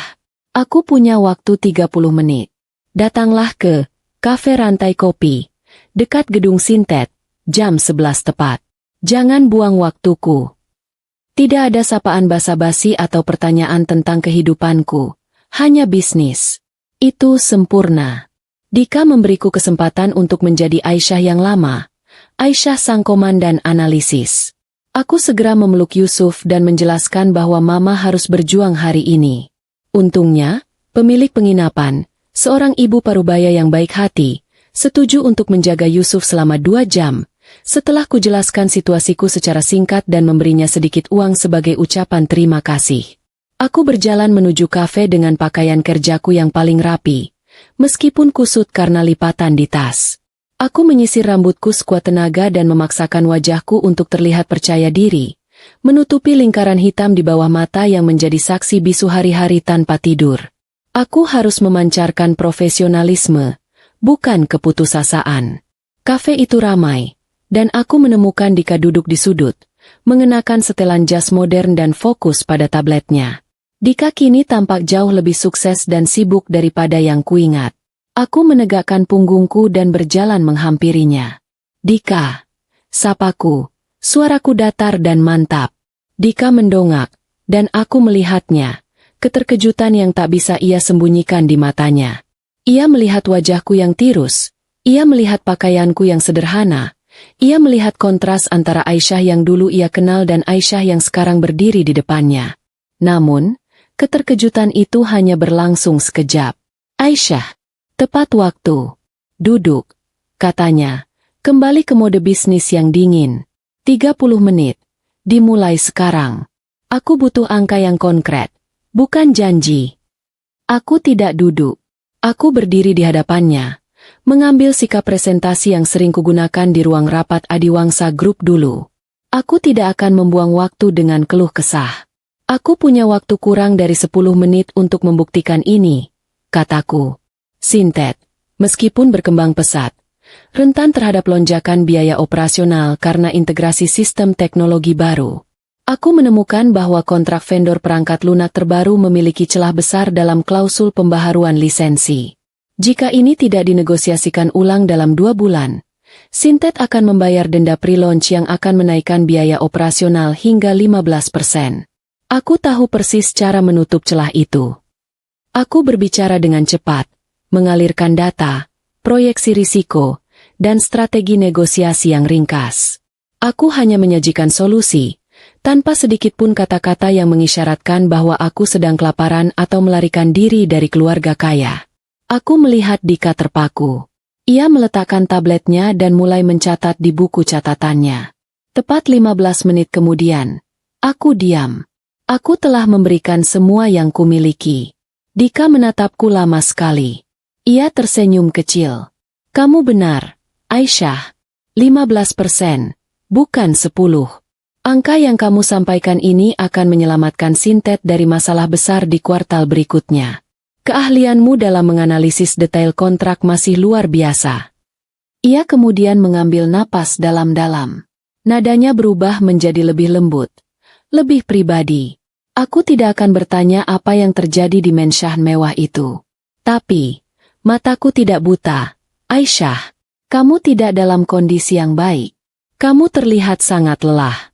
aku punya waktu 30 menit. Datanglah ke kafe Rantai Kopi, dekat gedung Sintet, jam 11 tepat. Jangan buang waktuku. Tidak ada sapaan basa-basi atau pertanyaan tentang kehidupanku, hanya bisnis. Itu sempurna. Dika memberiku kesempatan untuk menjadi Aisyah yang lama, Aisyah sang komandan analisis. Aku segera memeluk Yusuf dan menjelaskan bahwa Mama harus berjuang hari ini. Untungnya, pemilik penginapan, seorang ibu parubaya yang baik hati, setuju untuk menjaga Yusuf selama 2 jam, setelah kujelaskan situasiku secara singkat dan memberinya sedikit uang sebagai ucapan terima kasih. Aku berjalan menuju kafe dengan pakaian kerjaku yang paling rapi, meskipun kusut karena lipatan di tas. Aku menyisir rambutku sekuat tenaga dan memaksakan wajahku untuk terlihat percaya diri, menutupi lingkaran hitam di bawah mata yang menjadi saksi bisu hari-hari tanpa tidur. Aku harus memancarkan profesionalisme, bukan keputusasaan. Kafe itu ramai, dan aku menemukan Dika duduk di sudut, mengenakan setelan jas modern dan fokus pada tabletnya. Dika kini tampak jauh lebih sukses dan sibuk daripada yang kuingat. Aku menegakkan punggungku dan berjalan menghampirinya. Dika, sapaku, suaraku datar dan mantap. Dika mendongak, dan aku melihatnya. Keterkejutan yang tak bisa ia sembunyikan di matanya. Ia melihat wajahku yang tirus, ia melihat pakaianku yang sederhana, ia melihat kontras antara Aisyah yang dulu ia kenal dan Aisyah yang sekarang berdiri di depannya. Namun, keterkejutan itu hanya berlangsung sekejap. Aisyah, tepat waktu. Duduk, katanya, kembali ke mode bisnis yang dingin. 30 menit, dimulai sekarang. Aku butuh angka yang konkret. Bukan janji. Aku tidak duduk. Aku berdiri di hadapannya, mengambil sikap presentasi yang sering kugunakan di ruang rapat Adiwangsa Group dulu. Aku tidak akan membuang waktu dengan keluh kesah. Aku punya waktu kurang dari 10 menit untuk membuktikan ini, kataku. Sintet, meskipun berkembang pesat, rentan terhadap lonjakan biaya operasional karena integrasi sistem teknologi baru. Aku menemukan bahwa kontrak vendor perangkat lunak terbaru memiliki celah besar dalam klausul pembaharuan lisensi. Jika ini tidak dinegosiasikan ulang dalam 2 bulan, Sintet akan membayar denda pre-launch yang akan menaikkan biaya operasional hingga 15%. Aku tahu persis cara menutup celah itu. Aku berbicara dengan cepat, mengalirkan data, proyeksi risiko, dan strategi negosiasi yang ringkas. Aku hanya menyajikan solusi, tanpa sedikit pun kata-kata yang mengisyaratkan bahwa aku sedang kelaparan atau melarikan diri dari keluarga kaya. Aku melihat Dika terpaku. Ia meletakkan tabletnya dan mulai mencatat di buku catatannya. Tepat 15 menit kemudian, aku diam. Aku telah memberikan semua yang kumiliki. Dika menatapku lama sekali. Ia tersenyum kecil. Kamu benar, Aisyah. 15%, bukan 10. Angka yang kamu sampaikan ini akan menyelamatkan Sintet dari masalah besar di kuartal berikutnya. Keahlianmu dalam menganalisis detail kontrak masih luar biasa. Ia kemudian mengambil napas dalam-dalam. Nadanya berubah menjadi lebih lembut, lebih pribadi. Aku tidak akan bertanya apa yang terjadi di mensah mewah itu. Tapi, mataku tidak buta. Aisyah, kamu tidak dalam kondisi yang baik. Kamu terlihat sangat lelah.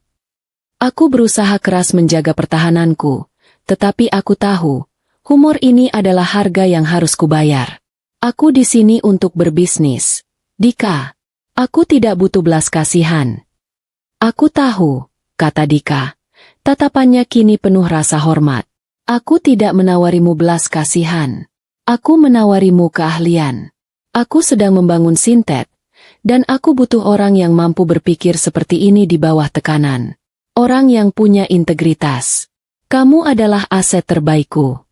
Aku berusaha keras menjaga pertahananku, tetapi aku tahu, humor ini adalah harga yang harus kubayar. Aku di sini untuk berbisnis. Dika, aku tidak butuh belas kasihan. Aku tahu, kata Dika. Tatapannya kini penuh rasa hormat. Aku tidak menawarimu belas kasihan. Aku menawarimu keahlian. Aku sedang membangun Sintet, dan aku butuh orang yang mampu berpikir seperti ini di bawah tekanan. Orang yang punya integritas. Kamu adalah aset terbaikku.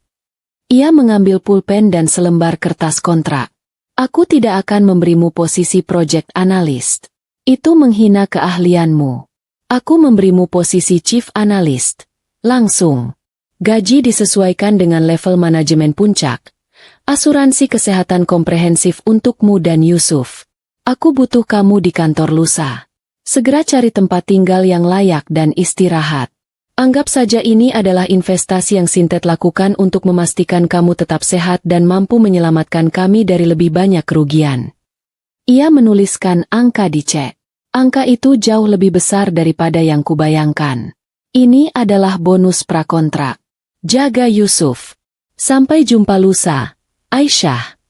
Ia mengambil pulpen dan selembar kertas kontrak. Aku tidak akan memberimu posisi project analyst. Itu menghina keahlianmu. Aku memberimu posisi chief analyst. Langsung. Gaji disesuaikan dengan level manajemen puncak. Asuransi kesehatan komprehensif untukmu dan Yusuf. Aku butuh kamu di kantor lusa. Segera cari tempat tinggal yang layak dan istirahat. Anggap saja ini adalah investasi yang Sintet lakukan untuk memastikan kamu tetap sehat dan mampu menyelamatkan kami dari lebih banyak kerugian. Ia menuliskan angka di cek. Angka itu jauh lebih besar daripada yang kubayangkan. Ini adalah bonus prakontrak. Jaga Yusuf. Sampai jumpa lusa, Aisyah.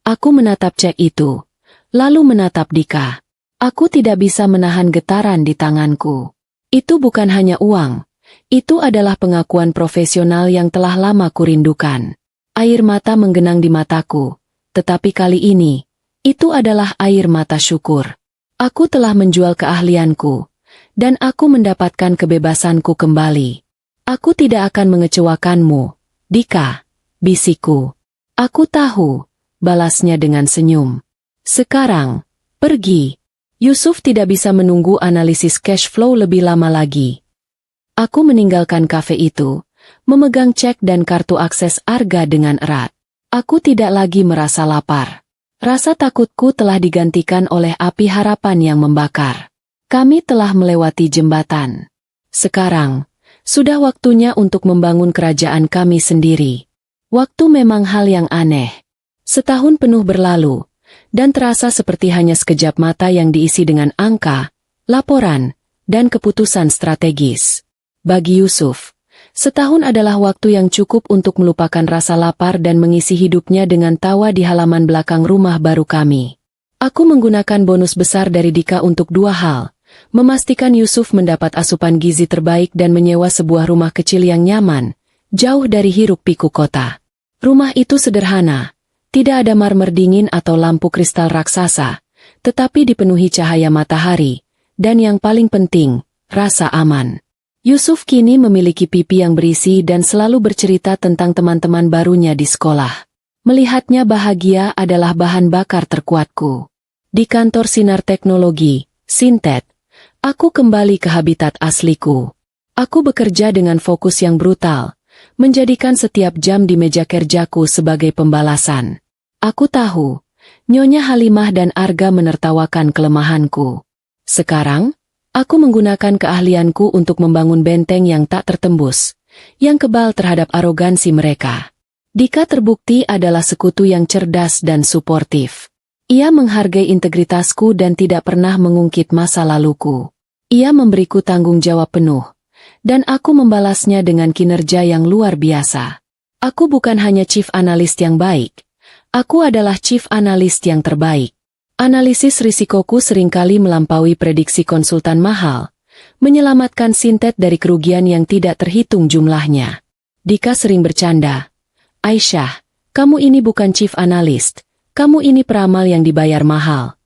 Aku menatap cek itu, lalu menatap Dika. Aku tidak bisa menahan getaran di tanganku. Itu bukan hanya uang. Itu adalah pengakuan profesional yang telah lama kurindukan. Air mata menggenang di mataku. Tetapi kali ini, itu adalah air mata syukur. Aku telah menjual keahlianku, dan aku mendapatkan kebebasanku kembali. Aku tidak akan mengecewakanmu, Dika, bisikku. Aku tahu, balasnya dengan senyum. Sekarang, pergi. Yusuf tidak bisa menunggu analisis cash flow lebih lama lagi. Aku meninggalkan kafe itu, memegang cek dan kartu akses Arga dengan erat. Aku tidak lagi merasa lapar. Rasa takutku telah digantikan oleh api harapan yang membakar. Kami telah melewati jembatan. Sekarang, sudah waktunya untuk membangun kerajaan kami sendiri. Waktu memang hal yang aneh. Setahun penuh berlalu, dan terasa seperti hanya sekejap mata yang diisi dengan angka, laporan, dan keputusan strategis. Bagi Yusuf, setahun adalah waktu yang cukup untuk melupakan rasa lapar dan mengisi hidupnya dengan tawa di halaman belakang rumah baru kami. Aku menggunakan bonus besar dari Dika untuk 2 hal, memastikan Yusuf mendapat asupan gizi terbaik dan menyewa sebuah rumah kecil yang nyaman, jauh dari hiruk-pikuk kota. Rumah itu sederhana, tidak ada marmer dingin atau lampu kristal raksasa, tetapi dipenuhi cahaya matahari, dan yang paling penting, rasa aman. Yusuf kini memiliki pipi yang berisi dan selalu bercerita tentang teman-teman barunya di sekolah. Melihatnya bahagia adalah bahan bakar terkuatku. Di kantor sinar teknologi, Sintet, Aku kembali ke habitat asliku. Aku bekerja dengan fokus yang brutal, menjadikan setiap jam di meja kerjaku sebagai pembalasan. Aku tahu, Nyonya Halimah dan Arga menertawakan kelemahanku. Sekarang, aku menggunakan keahlianku untuk membangun benteng yang tak tertembus, yang kebal terhadap arogansi mereka. Dika terbukti adalah sekutu yang cerdas dan suportif. Ia menghargai integritasku dan tidak pernah mengungkit masa laluku. Ia memberiku tanggung jawab penuh, dan aku membalasnya dengan kinerja yang luar biasa. Aku bukan hanya chief analyst yang baik, aku adalah chief analyst yang terbaik. Analisis risikoku seringkali melampaui prediksi konsultan mahal, menyelamatkan Sintet dari kerugian yang tidak terhitung jumlahnya. Dika sering bercanda, "Aisyah, kamu ini bukan chief analyst. Kamu ini peramal yang dibayar mahal."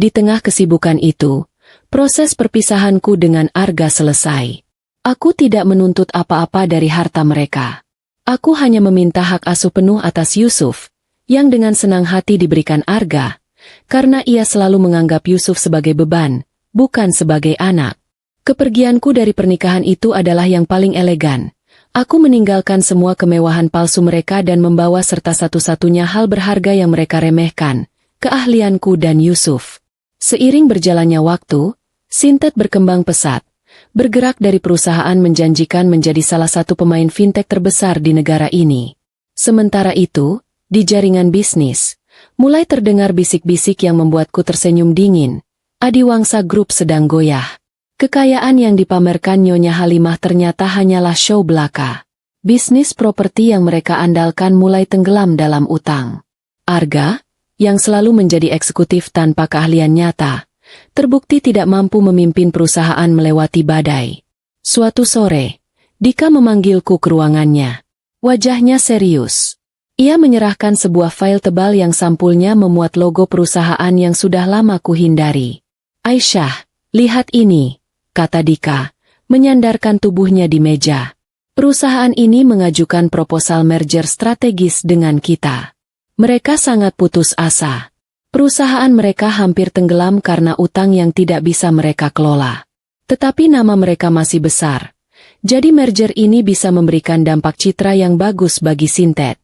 Di tengah kesibukan itu, proses perpisahanku dengan Arga selesai. Aku tidak menuntut apa-apa dari harta mereka. Aku hanya meminta hak asuh penuh atas Yusuf, yang dengan senang hati diberikan Arga, karena ia selalu menganggap Yusuf sebagai beban, bukan sebagai anak. Kepergianku dari pernikahan itu adalah yang paling elegan. Aku meninggalkan semua kemewahan palsu mereka dan membawa serta satu-satunya hal berharga yang mereka remehkan, keahlianku dan Yusuf. Seiring berjalannya waktu, Sintet berkembang pesat, bergerak dari perusahaan menjanjikan menjadi salah satu pemain fintech terbesar di negara ini. Sementara itu, di jaringan bisnis, mulai terdengar bisik-bisik yang membuatku tersenyum dingin. Adiwangsa Group sedang goyah. Kekayaan yang dipamerkan Nyonya Halimah ternyata hanyalah show belaka. Bisnis properti yang mereka andalkan mulai tenggelam dalam utang. Arga, yang selalu menjadi eksekutif tanpa keahlian nyata, terbukti tidak mampu memimpin perusahaan melewati badai. Suatu sore, Dika memanggilku ke ruangannya. Wajahnya serius. Ia menyerahkan sebuah file tebal yang sampulnya memuat logo perusahaan yang sudah lama kuhindari. "Aisyah, lihat ini," kata Dika, menyandarkan tubuhnya di meja. "Perusahaan ini mengajukan proposal merger strategis dengan kita. Mereka sangat putus asa. Perusahaan mereka hampir tenggelam karena utang yang tidak bisa mereka kelola. Tetapi nama mereka masih besar. Jadi merger ini bisa memberikan dampak citra yang bagus bagi Sintet."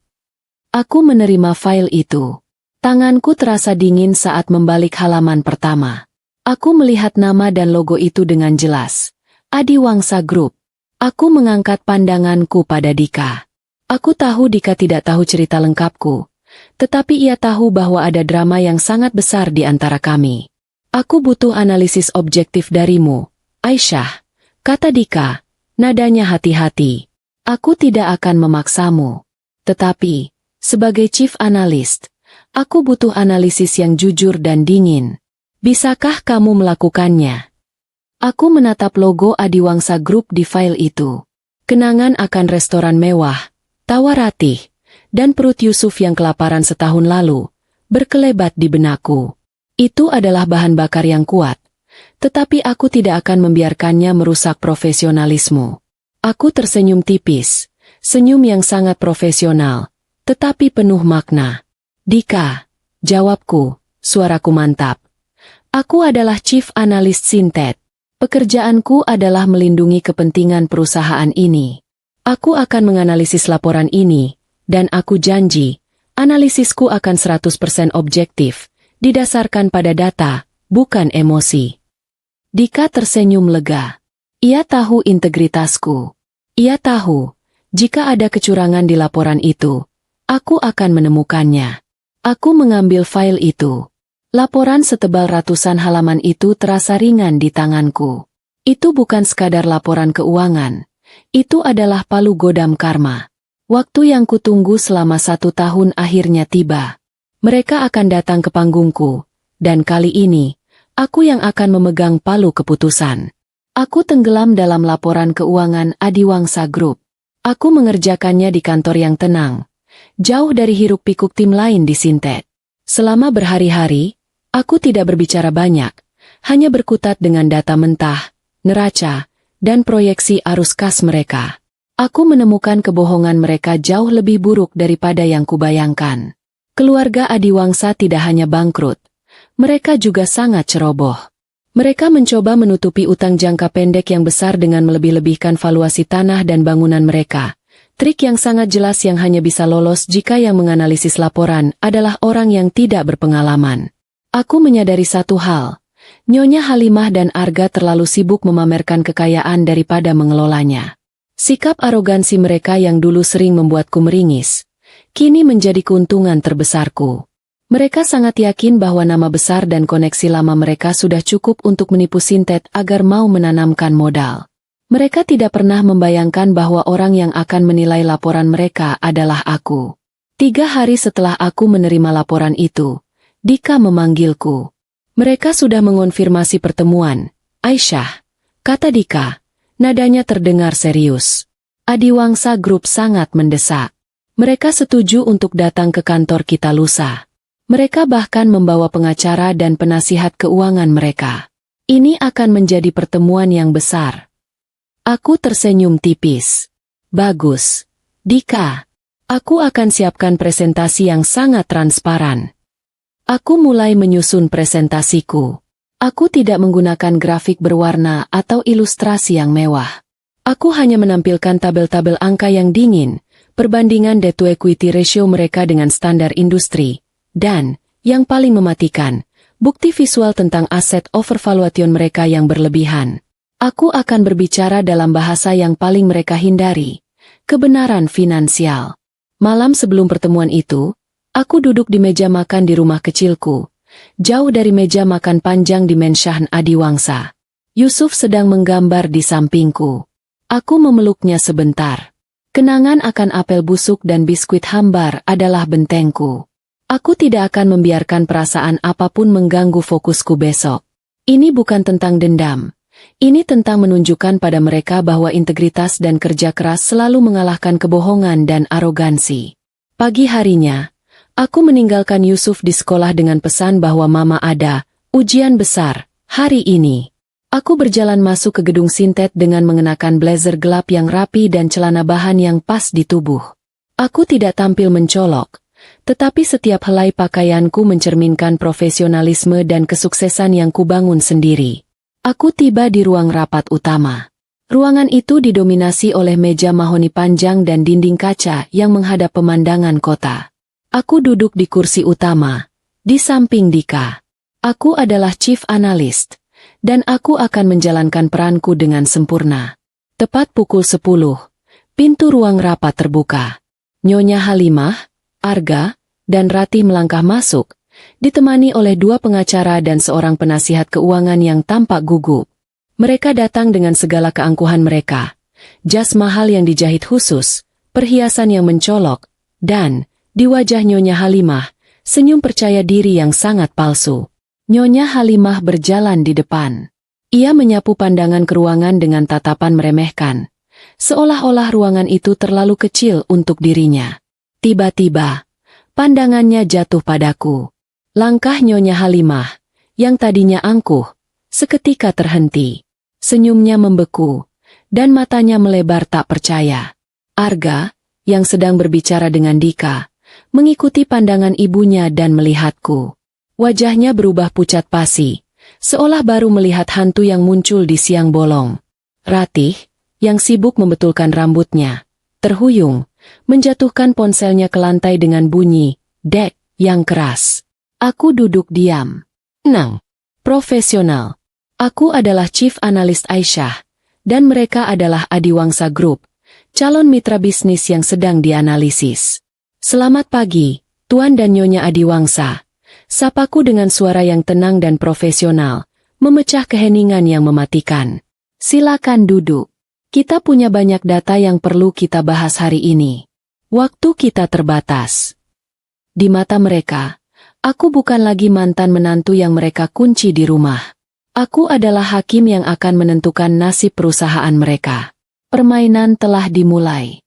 Aku menerima file itu. Tanganku terasa dingin saat membalik halaman pertama. Aku melihat nama dan logo itu dengan jelas. Adiwangsa Group. Aku mengangkat pandanganku pada Dika. Aku tahu Dika tidak tahu cerita lengkapku, tetapi ia tahu bahwa ada drama yang sangat besar di antara kami. "Aku butuh analisis objektif darimu, Aisyah," kata Dika, nadanya hati-hati. "Aku tidak akan memaksamu. Tetapi, sebagai chief analyst, aku butuh analisis yang jujur dan dingin. Bisakah kamu melakukannya?" Aku menatap logo Adiwangsa Group di file itu. Kenangan akan restoran mewah, tawa ratih, dan perut Yusuf yang kelaparan setahun lalu, berkelebat di benakku. Itu adalah bahan bakar yang kuat, tetapi aku tidak akan membiarkannya merusak profesionalisme. Aku tersenyum tipis, senyum yang sangat profesional, tetapi penuh makna. "Dika," jawabku, suaraku mantap. "Aku adalah Chief Analyst Sintet. Pekerjaanku adalah melindungi kepentingan perusahaan ini. Aku akan menganalisis laporan ini, dan aku janji, analisisku akan 100% objektif, didasarkan pada data, bukan emosi." Dika tersenyum lega. Ia tahu integritasku. Ia tahu, jika ada kecurangan di laporan itu, aku akan menemukannya. Aku mengambil file itu. Laporan setebal ratusan halaman itu terasa ringan di tanganku. Itu bukan sekadar laporan keuangan. Itu adalah palu godam karma. Waktu yang kutunggu selama 1 tahun akhirnya tiba. Mereka akan datang ke panggungku, dan kali ini, aku yang akan memegang palu keputusan. Aku tenggelam dalam laporan keuangan Adiwangsa Group. Aku mengerjakannya di kantor yang tenang, jauh dari hiruk-pikuk tim lain di Sintet. Selama berhari-hari, aku tidak berbicara banyak, hanya berkutat dengan data mentah, neraca, dan proyeksi arus kas mereka. Aku menemukan kebohongan mereka jauh lebih buruk daripada yang kubayangkan. Keluarga Adiwangsa tidak hanya bangkrut, mereka juga sangat ceroboh. Mereka mencoba menutupi utang jangka pendek yang besar dengan melebih-lebihkan valuasi tanah dan bangunan mereka. Trik yang sangat jelas yang hanya bisa lolos jika yang menganalisis laporan adalah orang yang tidak berpengalaman. Aku menyadari satu hal. Nyonya Halimah dan Arga terlalu sibuk memamerkan kekayaan daripada mengelolanya. Sikap arogansi mereka yang dulu sering membuatku meringis, kini menjadi keuntungan terbesarku. Mereka sangat yakin bahwa nama besar dan koneksi lama mereka sudah cukup untuk menipu Sintet agar mau menanamkan modal. Mereka tidak pernah membayangkan bahwa orang yang akan menilai laporan mereka adalah aku. 3 hari setelah aku menerima laporan itu, Dika memanggilku. Mereka sudah mengonfirmasi pertemuan. Aisyah, kata Dika, nadanya terdengar serius. Adiwangsa Group sangat mendesak. Mereka setuju untuk datang ke kantor kita lusa. Mereka bahkan membawa pengacara dan penasihat keuangan mereka. Ini akan menjadi pertemuan yang besar. Aku tersenyum tipis. Bagus. Dika. Aku akan siapkan presentasi yang sangat transparan. Aku mulai menyusun presentasiku. Aku tidak menggunakan grafik berwarna atau ilustrasi yang mewah. Aku hanya menampilkan tabel-tabel angka yang dingin, perbandingan debt to equity ratio mereka dengan standar industri, dan, yang paling mematikan, bukti visual tentang aset overvaluation mereka yang berlebihan. Aku akan berbicara dalam bahasa yang paling mereka hindari, kebenaran finansial. Malam sebelum pertemuan itu, aku duduk di meja makan di rumah kecilku, jauh dari meja makan panjang di Menshahan Adiwangsa. Yusuf sedang menggambar di sampingku. Aku memeluknya sebentar. Kenangan akan apel busuk dan biskuit hambar adalah bentengku. Aku tidak akan membiarkan perasaan apapun mengganggu fokusku besok. Ini bukan tentang dendam. Ini tentang menunjukkan pada mereka bahwa integritas dan kerja keras selalu mengalahkan kebohongan dan arogansi. Pagi harinya, aku meninggalkan Yusuf di sekolah dengan pesan bahwa mama ada ujian besar hari ini. Aku berjalan masuk ke gedung Sintet dengan mengenakan blazer gelap yang rapi dan celana bahan yang pas di tubuh. Aku tidak tampil mencolok, tetapi setiap helai pakaianku mencerminkan profesionalisme dan kesuksesan yang kubangun sendiri. Aku tiba di ruang rapat utama. Ruangan itu didominasi oleh meja mahoni panjang dan dinding kaca yang menghadap pemandangan kota. Aku duduk di kursi utama, di samping Dika. Aku adalah Chief Analyst, dan aku akan menjalankan peranku dengan sempurna. Tepat pukul 10, pintu ruang rapat terbuka. Nyonya Halimah, Arga, dan Ratih melangkah masuk, ditemani oleh 2 pengacara dan seorang penasihat keuangan yang tampak gugup. Mereka datang dengan segala keangkuhan mereka, jas mahal yang dijahit khusus, perhiasan yang mencolok, dan, di wajah Nyonya Halimah, senyum percaya diri yang sangat palsu. Nyonya Halimah berjalan di depan. Ia menyapu pandangan ke ruangan dengan tatapan meremehkan, seolah-olah ruangan itu terlalu kecil untuk dirinya. Tiba-tiba, pandangannya jatuh padaku. Langkah Nyonya Halimah, yang tadinya angkuh, seketika terhenti. Senyumnya membeku, dan matanya melebar tak percaya. Arga, yang sedang berbicara dengan Dika, mengikuti pandangan ibunya dan melihatku. Wajahnya berubah pucat pasi, seolah baru melihat hantu yang muncul di siang bolong. Ratih, yang sibuk membetulkan rambutnya, terhuyung, menjatuhkan ponselnya ke lantai dengan bunyi, dek, yang keras. Aku duduk diam. Tenang. Profesional. Aku adalah Chief Analyst Aisyah, dan mereka adalah Adiwangsa Group, calon mitra bisnis yang sedang dianalisis. Selamat pagi, Tuan dan Nyonya Adiwangsa. Sapaku dengan suara yang tenang dan profesional, memecah keheningan yang mematikan. Silakan duduk. Kita punya banyak data yang perlu kita bahas hari ini. Waktu kita terbatas. Di mata mereka, aku bukan lagi mantan menantu yang mereka kunci di rumah. Aku adalah hakim yang akan menentukan nasib perusahaan mereka. Permainan telah dimulai.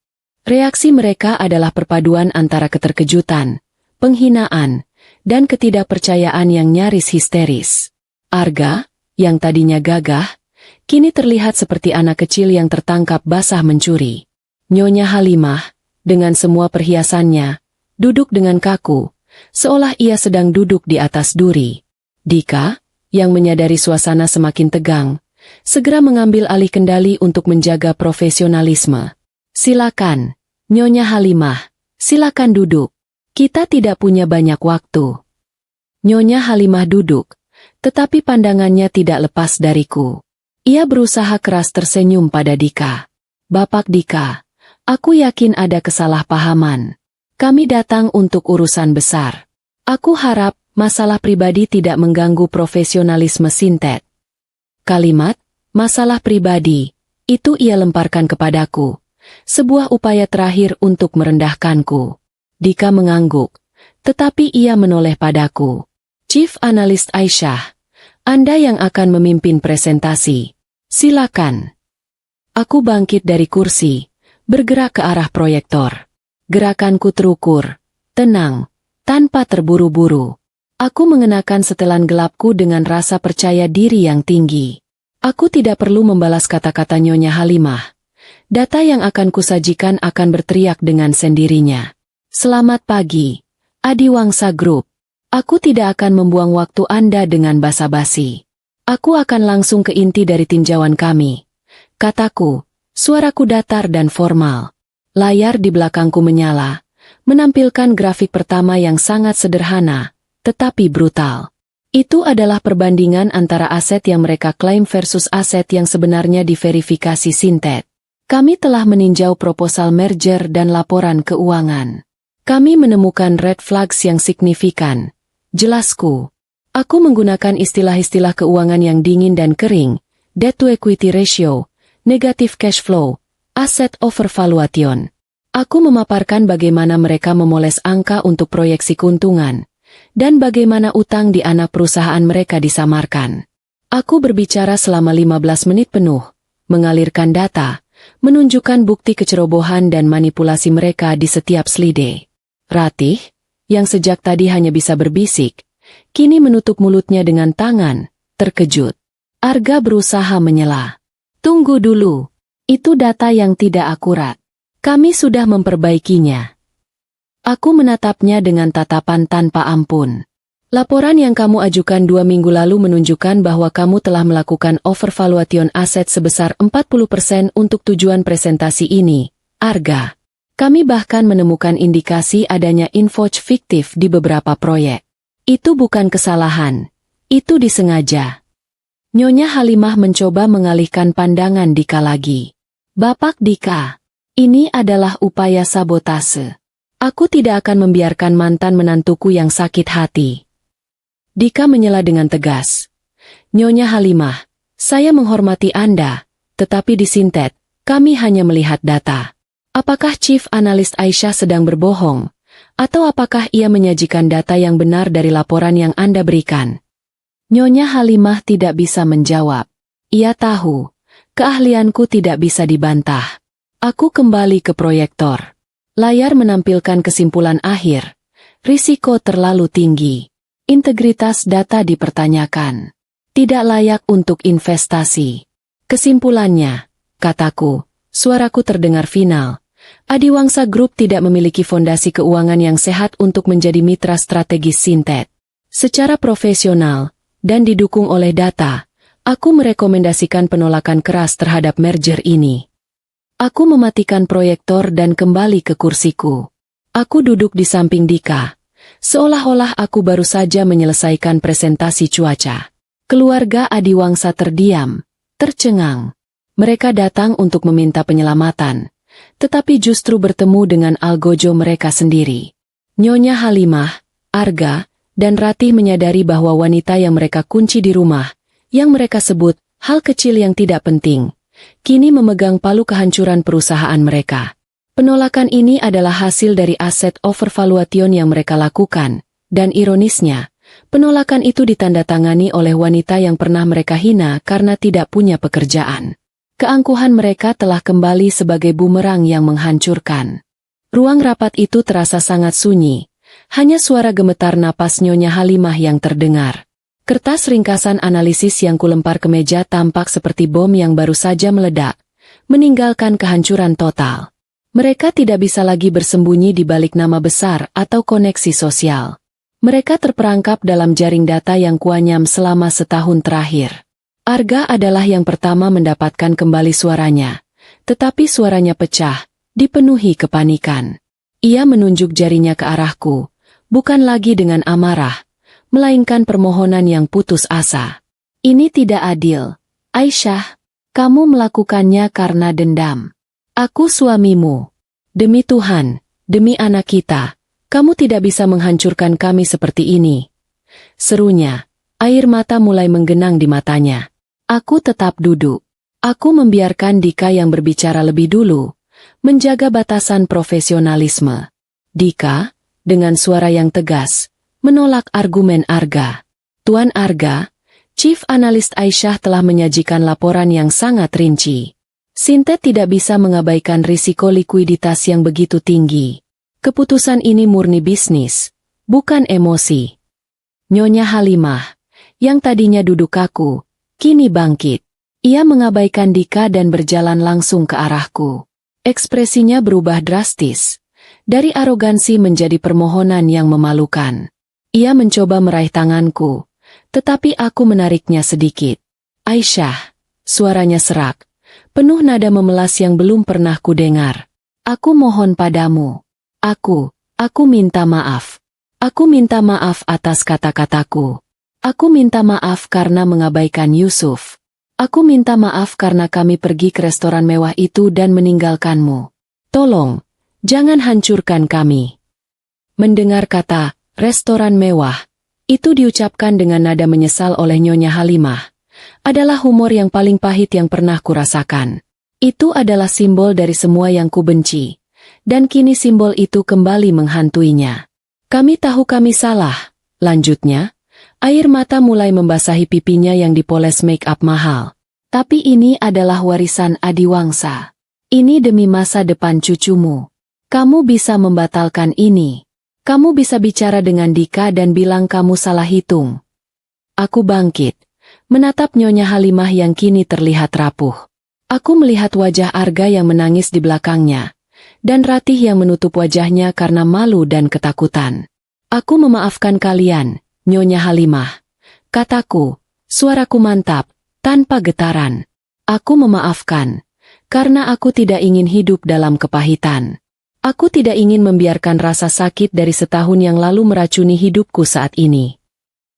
Reaksi mereka adalah perpaduan antara keterkejutan, penghinaan, dan ketidakpercayaan yang nyaris histeris. Arga, yang tadinya gagah, kini terlihat seperti anak kecil yang tertangkap basah mencuri. Nyonya Halimah, dengan semua perhiasannya, duduk dengan kaku, seolah ia sedang duduk di atas duri. Dika, yang menyadari suasana semakin tegang, segera mengambil alih kendali untuk menjaga profesionalisme. Silakan, Nyonya Halimah, silakan duduk. Kita tidak punya banyak waktu. Nyonya Halimah duduk, tetapi pandangannya tidak lepas dariku. Ia berusaha keras tersenyum pada Dika. Bapak Dika, aku yakin ada kesalahpahaman. Kami datang untuk urusan besar. Aku harap masalah pribadi tidak mengganggu profesionalisme Sintet. Kalimat, masalah pribadi, itu ia lemparkan kepadaku. Sebuah upaya terakhir untuk merendahkanku. Dika mengangguk, tetapi ia menoleh padaku. Chief Analyst Aisyah, Anda yang akan memimpin presentasi. Silakan. Aku bangkit dari kursi, bergerak ke arah proyektor. Gerakanku terukur, tenang, tanpa terburu-buru. Aku mengenakan setelan gelapku dengan rasa percaya diri yang tinggi. Aku tidak perlu membalas kata-kata Nyonya Halimah. Data yang akan kusajikan akan berteriak dengan sendirinya. Selamat pagi, Adiwangsa Group. Aku tidak akan membuang waktu Anda dengan basa-basi. Aku akan langsung ke inti dari tinjauan kami. Kataku, suaraku datar dan formal. Layar di belakangku menyala, menampilkan grafik pertama yang sangat sederhana, tetapi brutal. Itu adalah perbandingan antara aset yang mereka klaim versus aset yang sebenarnya diverifikasi Sintet. Kami telah meninjau proposal merger dan laporan keuangan. Kami menemukan red flags yang signifikan. Jelasku. Aku menggunakan istilah-istilah keuangan yang dingin dan kering, debt to equity ratio, negative cash flow, asset overvaluation. Aku memaparkan bagaimana mereka memoles angka untuk proyeksi keuntungan, dan bagaimana utang di anak perusahaan mereka disamarkan. Aku berbicara selama 15 menit penuh, mengalirkan data, menunjukkan bukti kecerobohan dan manipulasi mereka di setiap slide. Ratih, yang sejak tadi hanya bisa berbisik, kini menutup mulutnya dengan tangan, terkejut. Arga berusaha menyela. Tunggu dulu. Itu data yang tidak akurat. Kami sudah memperbaikinya. Aku menatapnya dengan tatapan tanpa ampun. Laporan yang kamu ajukan 2 minggu lalu menunjukkan bahwa kamu telah melakukan overvaluation aset sebesar 40% untuk tujuan presentasi ini, Arga. Kami bahkan menemukan indikasi adanya invoice fiktif di beberapa proyek. Itu bukan kesalahan. Itu disengaja. Nyonya Halimah mencoba mengalihkan pandangan Dika lagi. Bapak Dika, ini adalah upaya sabotase. Aku tidak akan membiarkan mantan menantuku yang sakit hati. Dika menyela dengan tegas. Nyonya Halimah, saya menghormati Anda, tetapi di Sintet, kami hanya melihat data. Apakah Chief Analyst Aisyah sedang berbohong? Atau apakah ia menyajikan data yang benar dari laporan yang Anda berikan? Nyonya Halimah tidak bisa menjawab. Ia tahu. Keahlianku tidak bisa dibantah. Aku kembali ke proyektor. Layar menampilkan kesimpulan akhir. Risiko terlalu tinggi. Integritas data dipertanyakan. Tidak layak untuk investasi. Kesimpulannya, kataku, suaraku terdengar final. Adiwangsa Group tidak memiliki fondasi keuangan yang sehat untuk menjadi mitra strategis Sintet. Secara profesional, dan didukung oleh data, aku merekomendasikan penolakan keras terhadap merger ini. Aku mematikan proyektor dan kembali ke kursiku. Aku duduk di samping Dika, seolah-olah aku baru saja menyelesaikan presentasi cuaca. Keluarga Adiwangsa terdiam, tercengang. Mereka datang untuk meminta penyelamatan, tetapi justru bertemu dengan algojo mereka sendiri. Nyonya Halimah, Arga, dan Ratih menyadari bahwa wanita yang mereka kunci di rumah, yang mereka sebut hal kecil yang tidak penting, kini memegang palu kehancuran perusahaan mereka. Penolakan ini adalah hasil dari aset overvaluation yang mereka lakukan, dan ironisnya, penolakan itu ditandatangani oleh wanita yang pernah mereka hina karena tidak punya pekerjaan. Keangkuhan mereka telah kembali sebagai bumerang yang menghancurkan. Ruang rapat itu terasa sangat sunyi, hanya suara gemetar napas Nyonya Halimah yang terdengar. Kertas ringkasan analisis yang kulempar ke meja tampak seperti bom yang baru saja meledak, meninggalkan kehancuran total. Mereka tidak bisa lagi bersembunyi di balik nama besar atau koneksi sosial. Mereka terperangkap dalam jaring data yang kuanyam selama setahun terakhir. Arga adalah yang pertama mendapatkan kembali suaranya, tetapi suaranya pecah, dipenuhi kepanikan. Ia menunjuk jarinya ke arahku, bukan lagi dengan amarah, melainkan permohonan yang putus asa. Ini tidak adil. Aisyah, kamu melakukannya karena dendam. Aku suamimu. Demi Tuhan, demi anak kita, kamu tidak bisa menghancurkan kami seperti ini. Serunya, air mata mulai menggenang di matanya. Aku tetap duduk. Aku membiarkan Dika yang berbicara lebih dulu, menjaga batasan profesionalisme. Dika, dengan suara yang tegas, menolak argumen Arga. Tuan Arga, Chief Analis Aisyah telah menyajikan laporan yang sangat rinci. Sintet tidak bisa mengabaikan risiko likuiditas yang begitu tinggi. Keputusan ini murni bisnis, bukan emosi. Nyonya Halimah, yang tadinya duduk kaku, kini bangkit. Ia mengabaikan Dika dan berjalan langsung ke arahku. Ekspresinya berubah drastis. Dari arogansi menjadi permohonan yang memalukan. Ia mencoba meraih tanganku, tetapi aku menariknya sedikit. Aisyah, suaranya serak, penuh nada memelas yang belum pernah kudengar. Aku mohon padamu. Aku minta maaf. Aku minta maaf atas kata-kataku. Aku minta maaf karena mengabaikan Yusuf. Aku minta maaf karena kami pergi ke restoran mewah itu dan meninggalkanmu. Tolong, jangan hancurkan kami. Mendengar kata, restoran mewah, itu diucapkan dengan nada menyesal oleh Nyonya Halimah. Adalah humor yang paling pahit yang pernah kurasakan. Itu adalah simbol dari semua yang kubenci. Dan kini simbol itu kembali menghantuinya. Kami tahu kami salah, lanjutnya. Air mata mulai membasahi pipinya yang dipoles make-up mahal. Tapi ini adalah warisan adiwangsa. Ini demi masa depan cucumu. Kamu bisa membatalkan ini. Kamu bisa bicara dengan Dika dan bilang kamu salah hitung. Aku bangkit, menatap Nyonya Halimah yang kini terlihat rapuh. Aku melihat wajah Arga yang menangis di belakangnya, dan Ratih yang menutup wajahnya karena malu dan ketakutan. Aku memaafkan kalian, Nyonya Halimah. Kataku, suaraku mantap, tanpa getaran. Aku memaafkan, karena aku tidak ingin hidup dalam kepahitan. Aku tidak ingin membiarkan rasa sakit dari setahun yang lalu meracuni hidupku saat ini.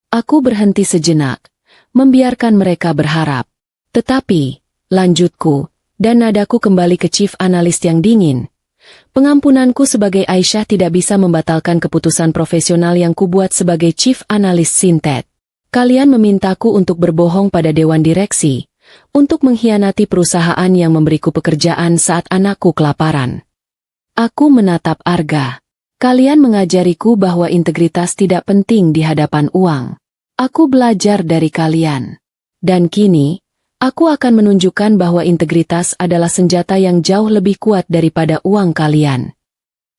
Aku berhenti sejenak, membiarkan mereka berharap. Tetapi, lanjutku, dan nadaku kembali ke Chief Analis yang dingin. Pengampunanku sebagai Aisyah tidak bisa membatalkan keputusan profesional yang kubuat sebagai Chief Analis Sintet. Kalian memintaku untuk berbohong pada Dewan Direksi, untuk mengkhianati perusahaan yang memberiku pekerjaan saat anakku kelaparan. Aku menatap Arga. Kalian mengajariku bahwa integritas tidak penting di hadapan uang. Aku belajar dari kalian. Dan kini, aku akan menunjukkan bahwa integritas adalah senjata yang jauh lebih kuat daripada uang kalian.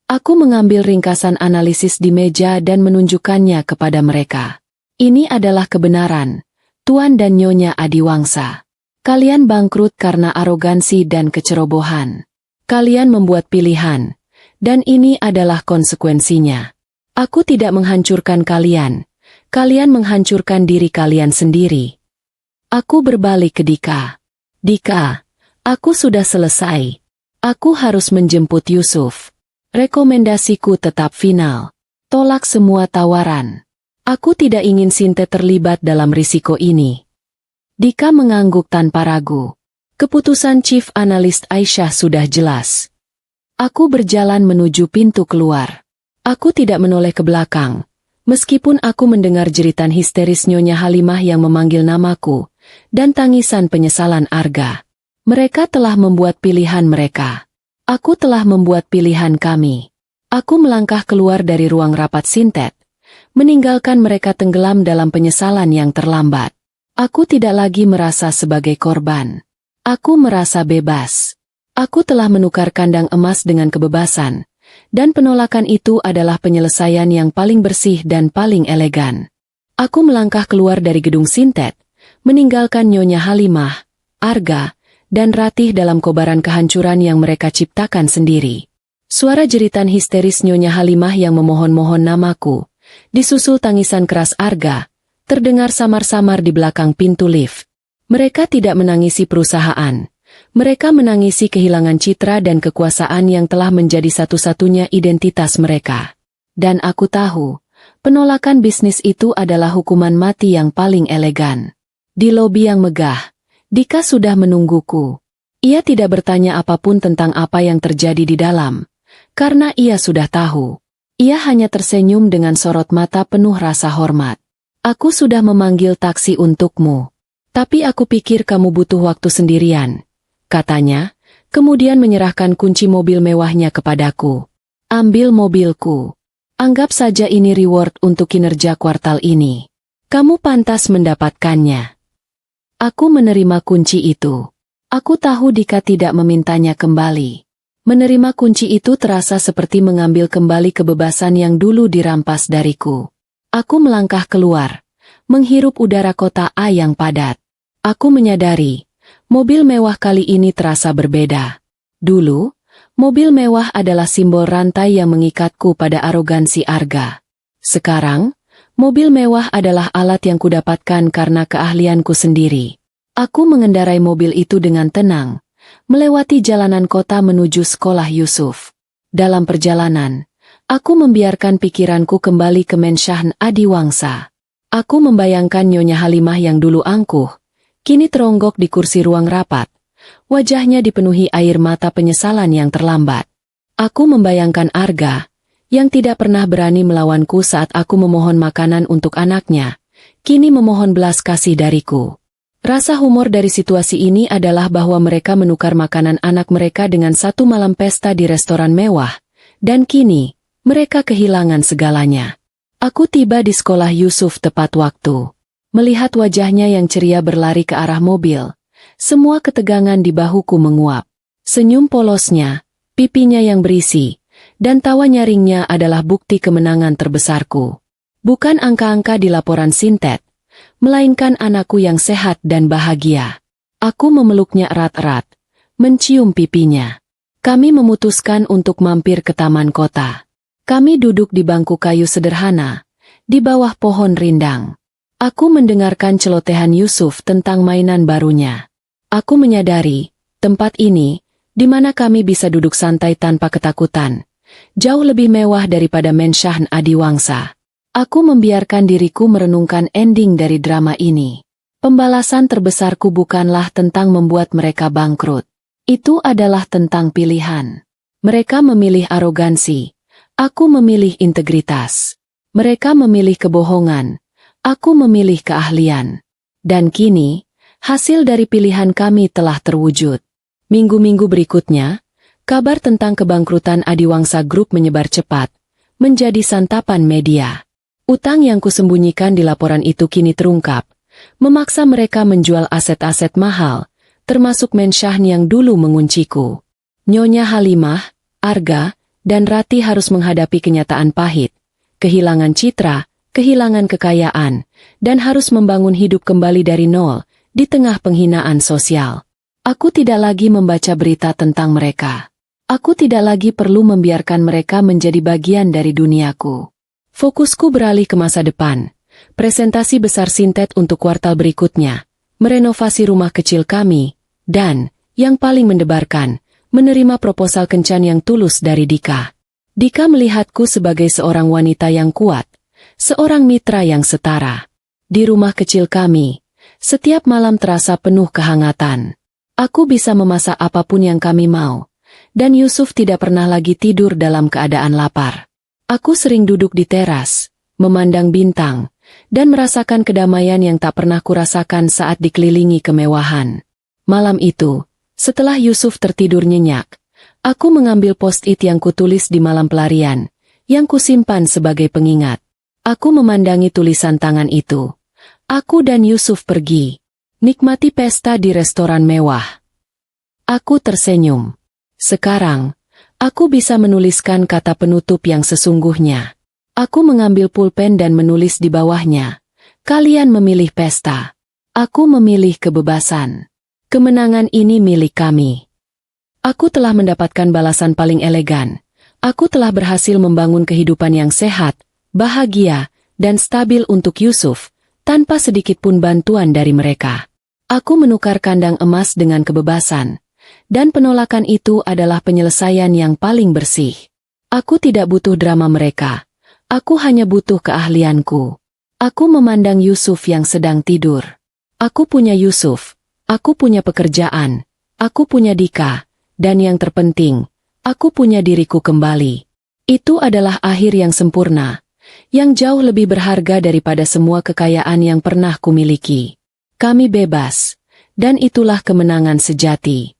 Aku mengambil ringkasan analisis di meja dan menunjukkannya kepada mereka. Ini adalah kebenaran, Tuan dan Nyonya Adiwangsa. Kalian bangkrut karena arogansi dan kecerobohan. Kalian membuat pilihan, dan ini adalah konsekuensinya. Aku tidak menghancurkan kalian. Kalian menghancurkan diri kalian sendiri. Aku berbalik ke Dika. Dika, aku sudah selesai. Aku harus menjemput Yusuf. Rekomendasiku tetap final. Tolak semua tawaran. Aku tidak ingin Sintet terlibat dalam risiko ini. Dika mengangguk tanpa ragu. Keputusan Chief Analis Aisyah sudah jelas. Aku berjalan menuju pintu keluar. Aku tidak menoleh ke belakang. Meskipun aku mendengar jeritan histeris Nyonya Halimah yang memanggil namaku, dan tangisan penyesalan Arga. Mereka telah membuat pilihan mereka. Aku telah membuat pilihan kami. Aku melangkah keluar dari ruang rapat Sintet, meninggalkan mereka tenggelam dalam penyesalan yang terlambat. Aku tidak lagi merasa sebagai korban. Aku merasa bebas. Aku telah menukar kandang emas dengan kebebasan, dan penolakan itu adalah penyelesaian yang paling bersih dan paling elegan. Aku melangkah keluar dari gedung Sintet, meninggalkan Nyonya Halimah, Arga, dan Ratih dalam kobaran kehancuran yang mereka ciptakan sendiri. Suara jeritan histeris Nyonya Halimah yang memohon-mohon namaku, Disusul tangisan keras Arga, terdengar samar-samar di belakang pintu lift. Mereka tidak menangisi perusahaan. Mereka menangisi kehilangan citra dan kekuasaan yang telah menjadi satu-satunya identitas mereka. Dan aku tahu, penolakan bisnis itu adalah hukuman mati yang paling elegan. Di lobi yang megah, Dika sudah menungguku. Ia tidak bertanya apapun tentang apa yang terjadi di dalam, karena ia sudah tahu. Ia hanya tersenyum dengan sorot mata penuh rasa hormat. Aku sudah memanggil taksi untukmu. Tapi aku pikir kamu butuh waktu sendirian, katanya, kemudian menyerahkan kunci mobil mewahnya kepadaku. Ambil mobilku. Anggap saja ini reward untuk kinerja kuartal ini. Kamu pantas mendapatkannya. Aku menerima kunci itu. Aku tahu Dika tidak memintanya kembali. Menerima kunci itu terasa seperti mengambil kembali kebebasan yang dulu dirampas dariku. Aku melangkah keluar, menghirup udara kota A yang padat. Aku menyadari, mobil mewah kali ini terasa berbeda. Dulu, mobil mewah adalah simbol rantai yang mengikatku pada arogansi Arga. Sekarang, mobil mewah adalah alat yang kudapatkan karena keahlianku sendiri. Aku mengendarai mobil itu dengan tenang, melewati jalanan kota menuju sekolah Yusuf. Dalam perjalanan, aku membiarkan pikiranku kembali ke Mensyahn Adiwangsa. Aku membayangkan Nyonya Halimah yang dulu angkuh, kini teronggok di kursi ruang rapat. Wajahnya dipenuhi air mata penyesalan yang terlambat. Aku membayangkan Arga, yang tidak pernah berani melawanku saat aku memohon makanan untuk anaknya, kini memohon belas kasih dariku. Rasa humor dari situasi ini adalah bahwa mereka menukar makanan anak mereka dengan satu malam pesta di restoran mewah, dan kini, mereka kehilangan segalanya. Aku tiba di sekolah Yusuf tepat waktu. Melihat wajahnya yang ceria berlari ke arah mobil, semua ketegangan di bahuku menguap. Senyum polosnya, pipinya yang berisi, dan tawa nyaringnya adalah bukti kemenangan terbesarku. Bukan angka-angka di laporan Sintet, melainkan anakku yang sehat dan bahagia. Aku memeluknya erat-erat, mencium pipinya. Kami memutuskan untuk mampir ke taman kota. Kami duduk di bangku kayu sederhana, di bawah pohon rindang. Aku mendengarkan celotehan Yusuf tentang mainan barunya. Aku menyadari, tempat ini, di mana kami bisa duduk santai tanpa ketakutan, jauh lebih mewah daripada Mensyahn Adiwangsa. Aku membiarkan diriku merenungkan ending dari drama ini. Pembalasan terbesarku bukanlah tentang membuat mereka bangkrut. Itu adalah tentang pilihan. Mereka memilih arogansi. Aku memilih integritas. Mereka memilih kebohongan. Aku memilih keahlian. Dan kini, hasil dari pilihan kami telah terwujud. Minggu-minggu berikutnya, kabar tentang kebangkrutan Adiwangsa Group menyebar cepat, menjadi santapan media. Utang yang kusembunyikan di laporan itu kini terungkap, memaksa mereka menjual aset-aset mahal, termasuk Mensyahn yang dulu mengunciku. Nyonya Halimah, Arga, dan Rati harus menghadapi kenyataan pahit, kehilangan citra, kehilangan kekayaan, dan harus membangun hidup kembali dari nol, di tengah penghinaan sosial. Aku tidak lagi membaca berita tentang mereka. Aku tidak lagi perlu membiarkan mereka menjadi bagian dari duniaku. Fokusku beralih ke masa depan. Presentasi besar Sintet untuk kuartal berikutnya, merenovasi rumah kecil kami, dan, yang paling mendebarkan, menerima proposal kencan yang tulus dari Dika. Dika melihatku sebagai seorang wanita yang kuat, seorang mitra yang setara. Di rumah kecil kami, setiap malam terasa penuh kehangatan. Aku bisa memasak apapun yang kami mau, dan Yusuf tidak pernah lagi tidur dalam keadaan lapar. Aku sering duduk di teras, memandang bintang, dan merasakan kedamaian yang tak pernah kurasakan saat dikelilingi kemewahan. Malam itu, setelah Yusuf tertidur nyenyak, aku mengambil post-it yang kutulis di malam pelarian, yang kusimpan sebagai pengingat. Aku memandangi tulisan tangan itu. Aku dan Yusuf pergi, nikmati pesta di restoran mewah. Aku tersenyum. Sekarang, aku bisa menuliskan kata penutup yang sesungguhnya. Aku mengambil pulpen dan menulis di bawahnya. Kalian memilih pesta. Aku memilih kebebasan. Kemenangan ini milik kami. Aku telah mendapatkan balasan paling elegan. Aku telah berhasil membangun kehidupan yang sehat, bahagia, dan stabil untuk Yusuf, tanpa sedikit pun bantuan dari mereka. Aku menukar kandang emas dengan kebebasan, dan penolakan itu adalah penyelesaian yang paling bersih. Aku tidak butuh drama mereka. Aku hanya butuh keahlianku. Aku memandang Yusuf yang sedang tidur. Aku punya Yusuf. Aku punya pekerjaan. Aku punya Dika. Dan yang terpenting, aku punya diriku kembali. Itu adalah akhir yang sempurna, yang jauh lebih berharga daripada semua kekayaan yang pernah kumiliki. Kami bebas, dan itulah kemenangan sejati.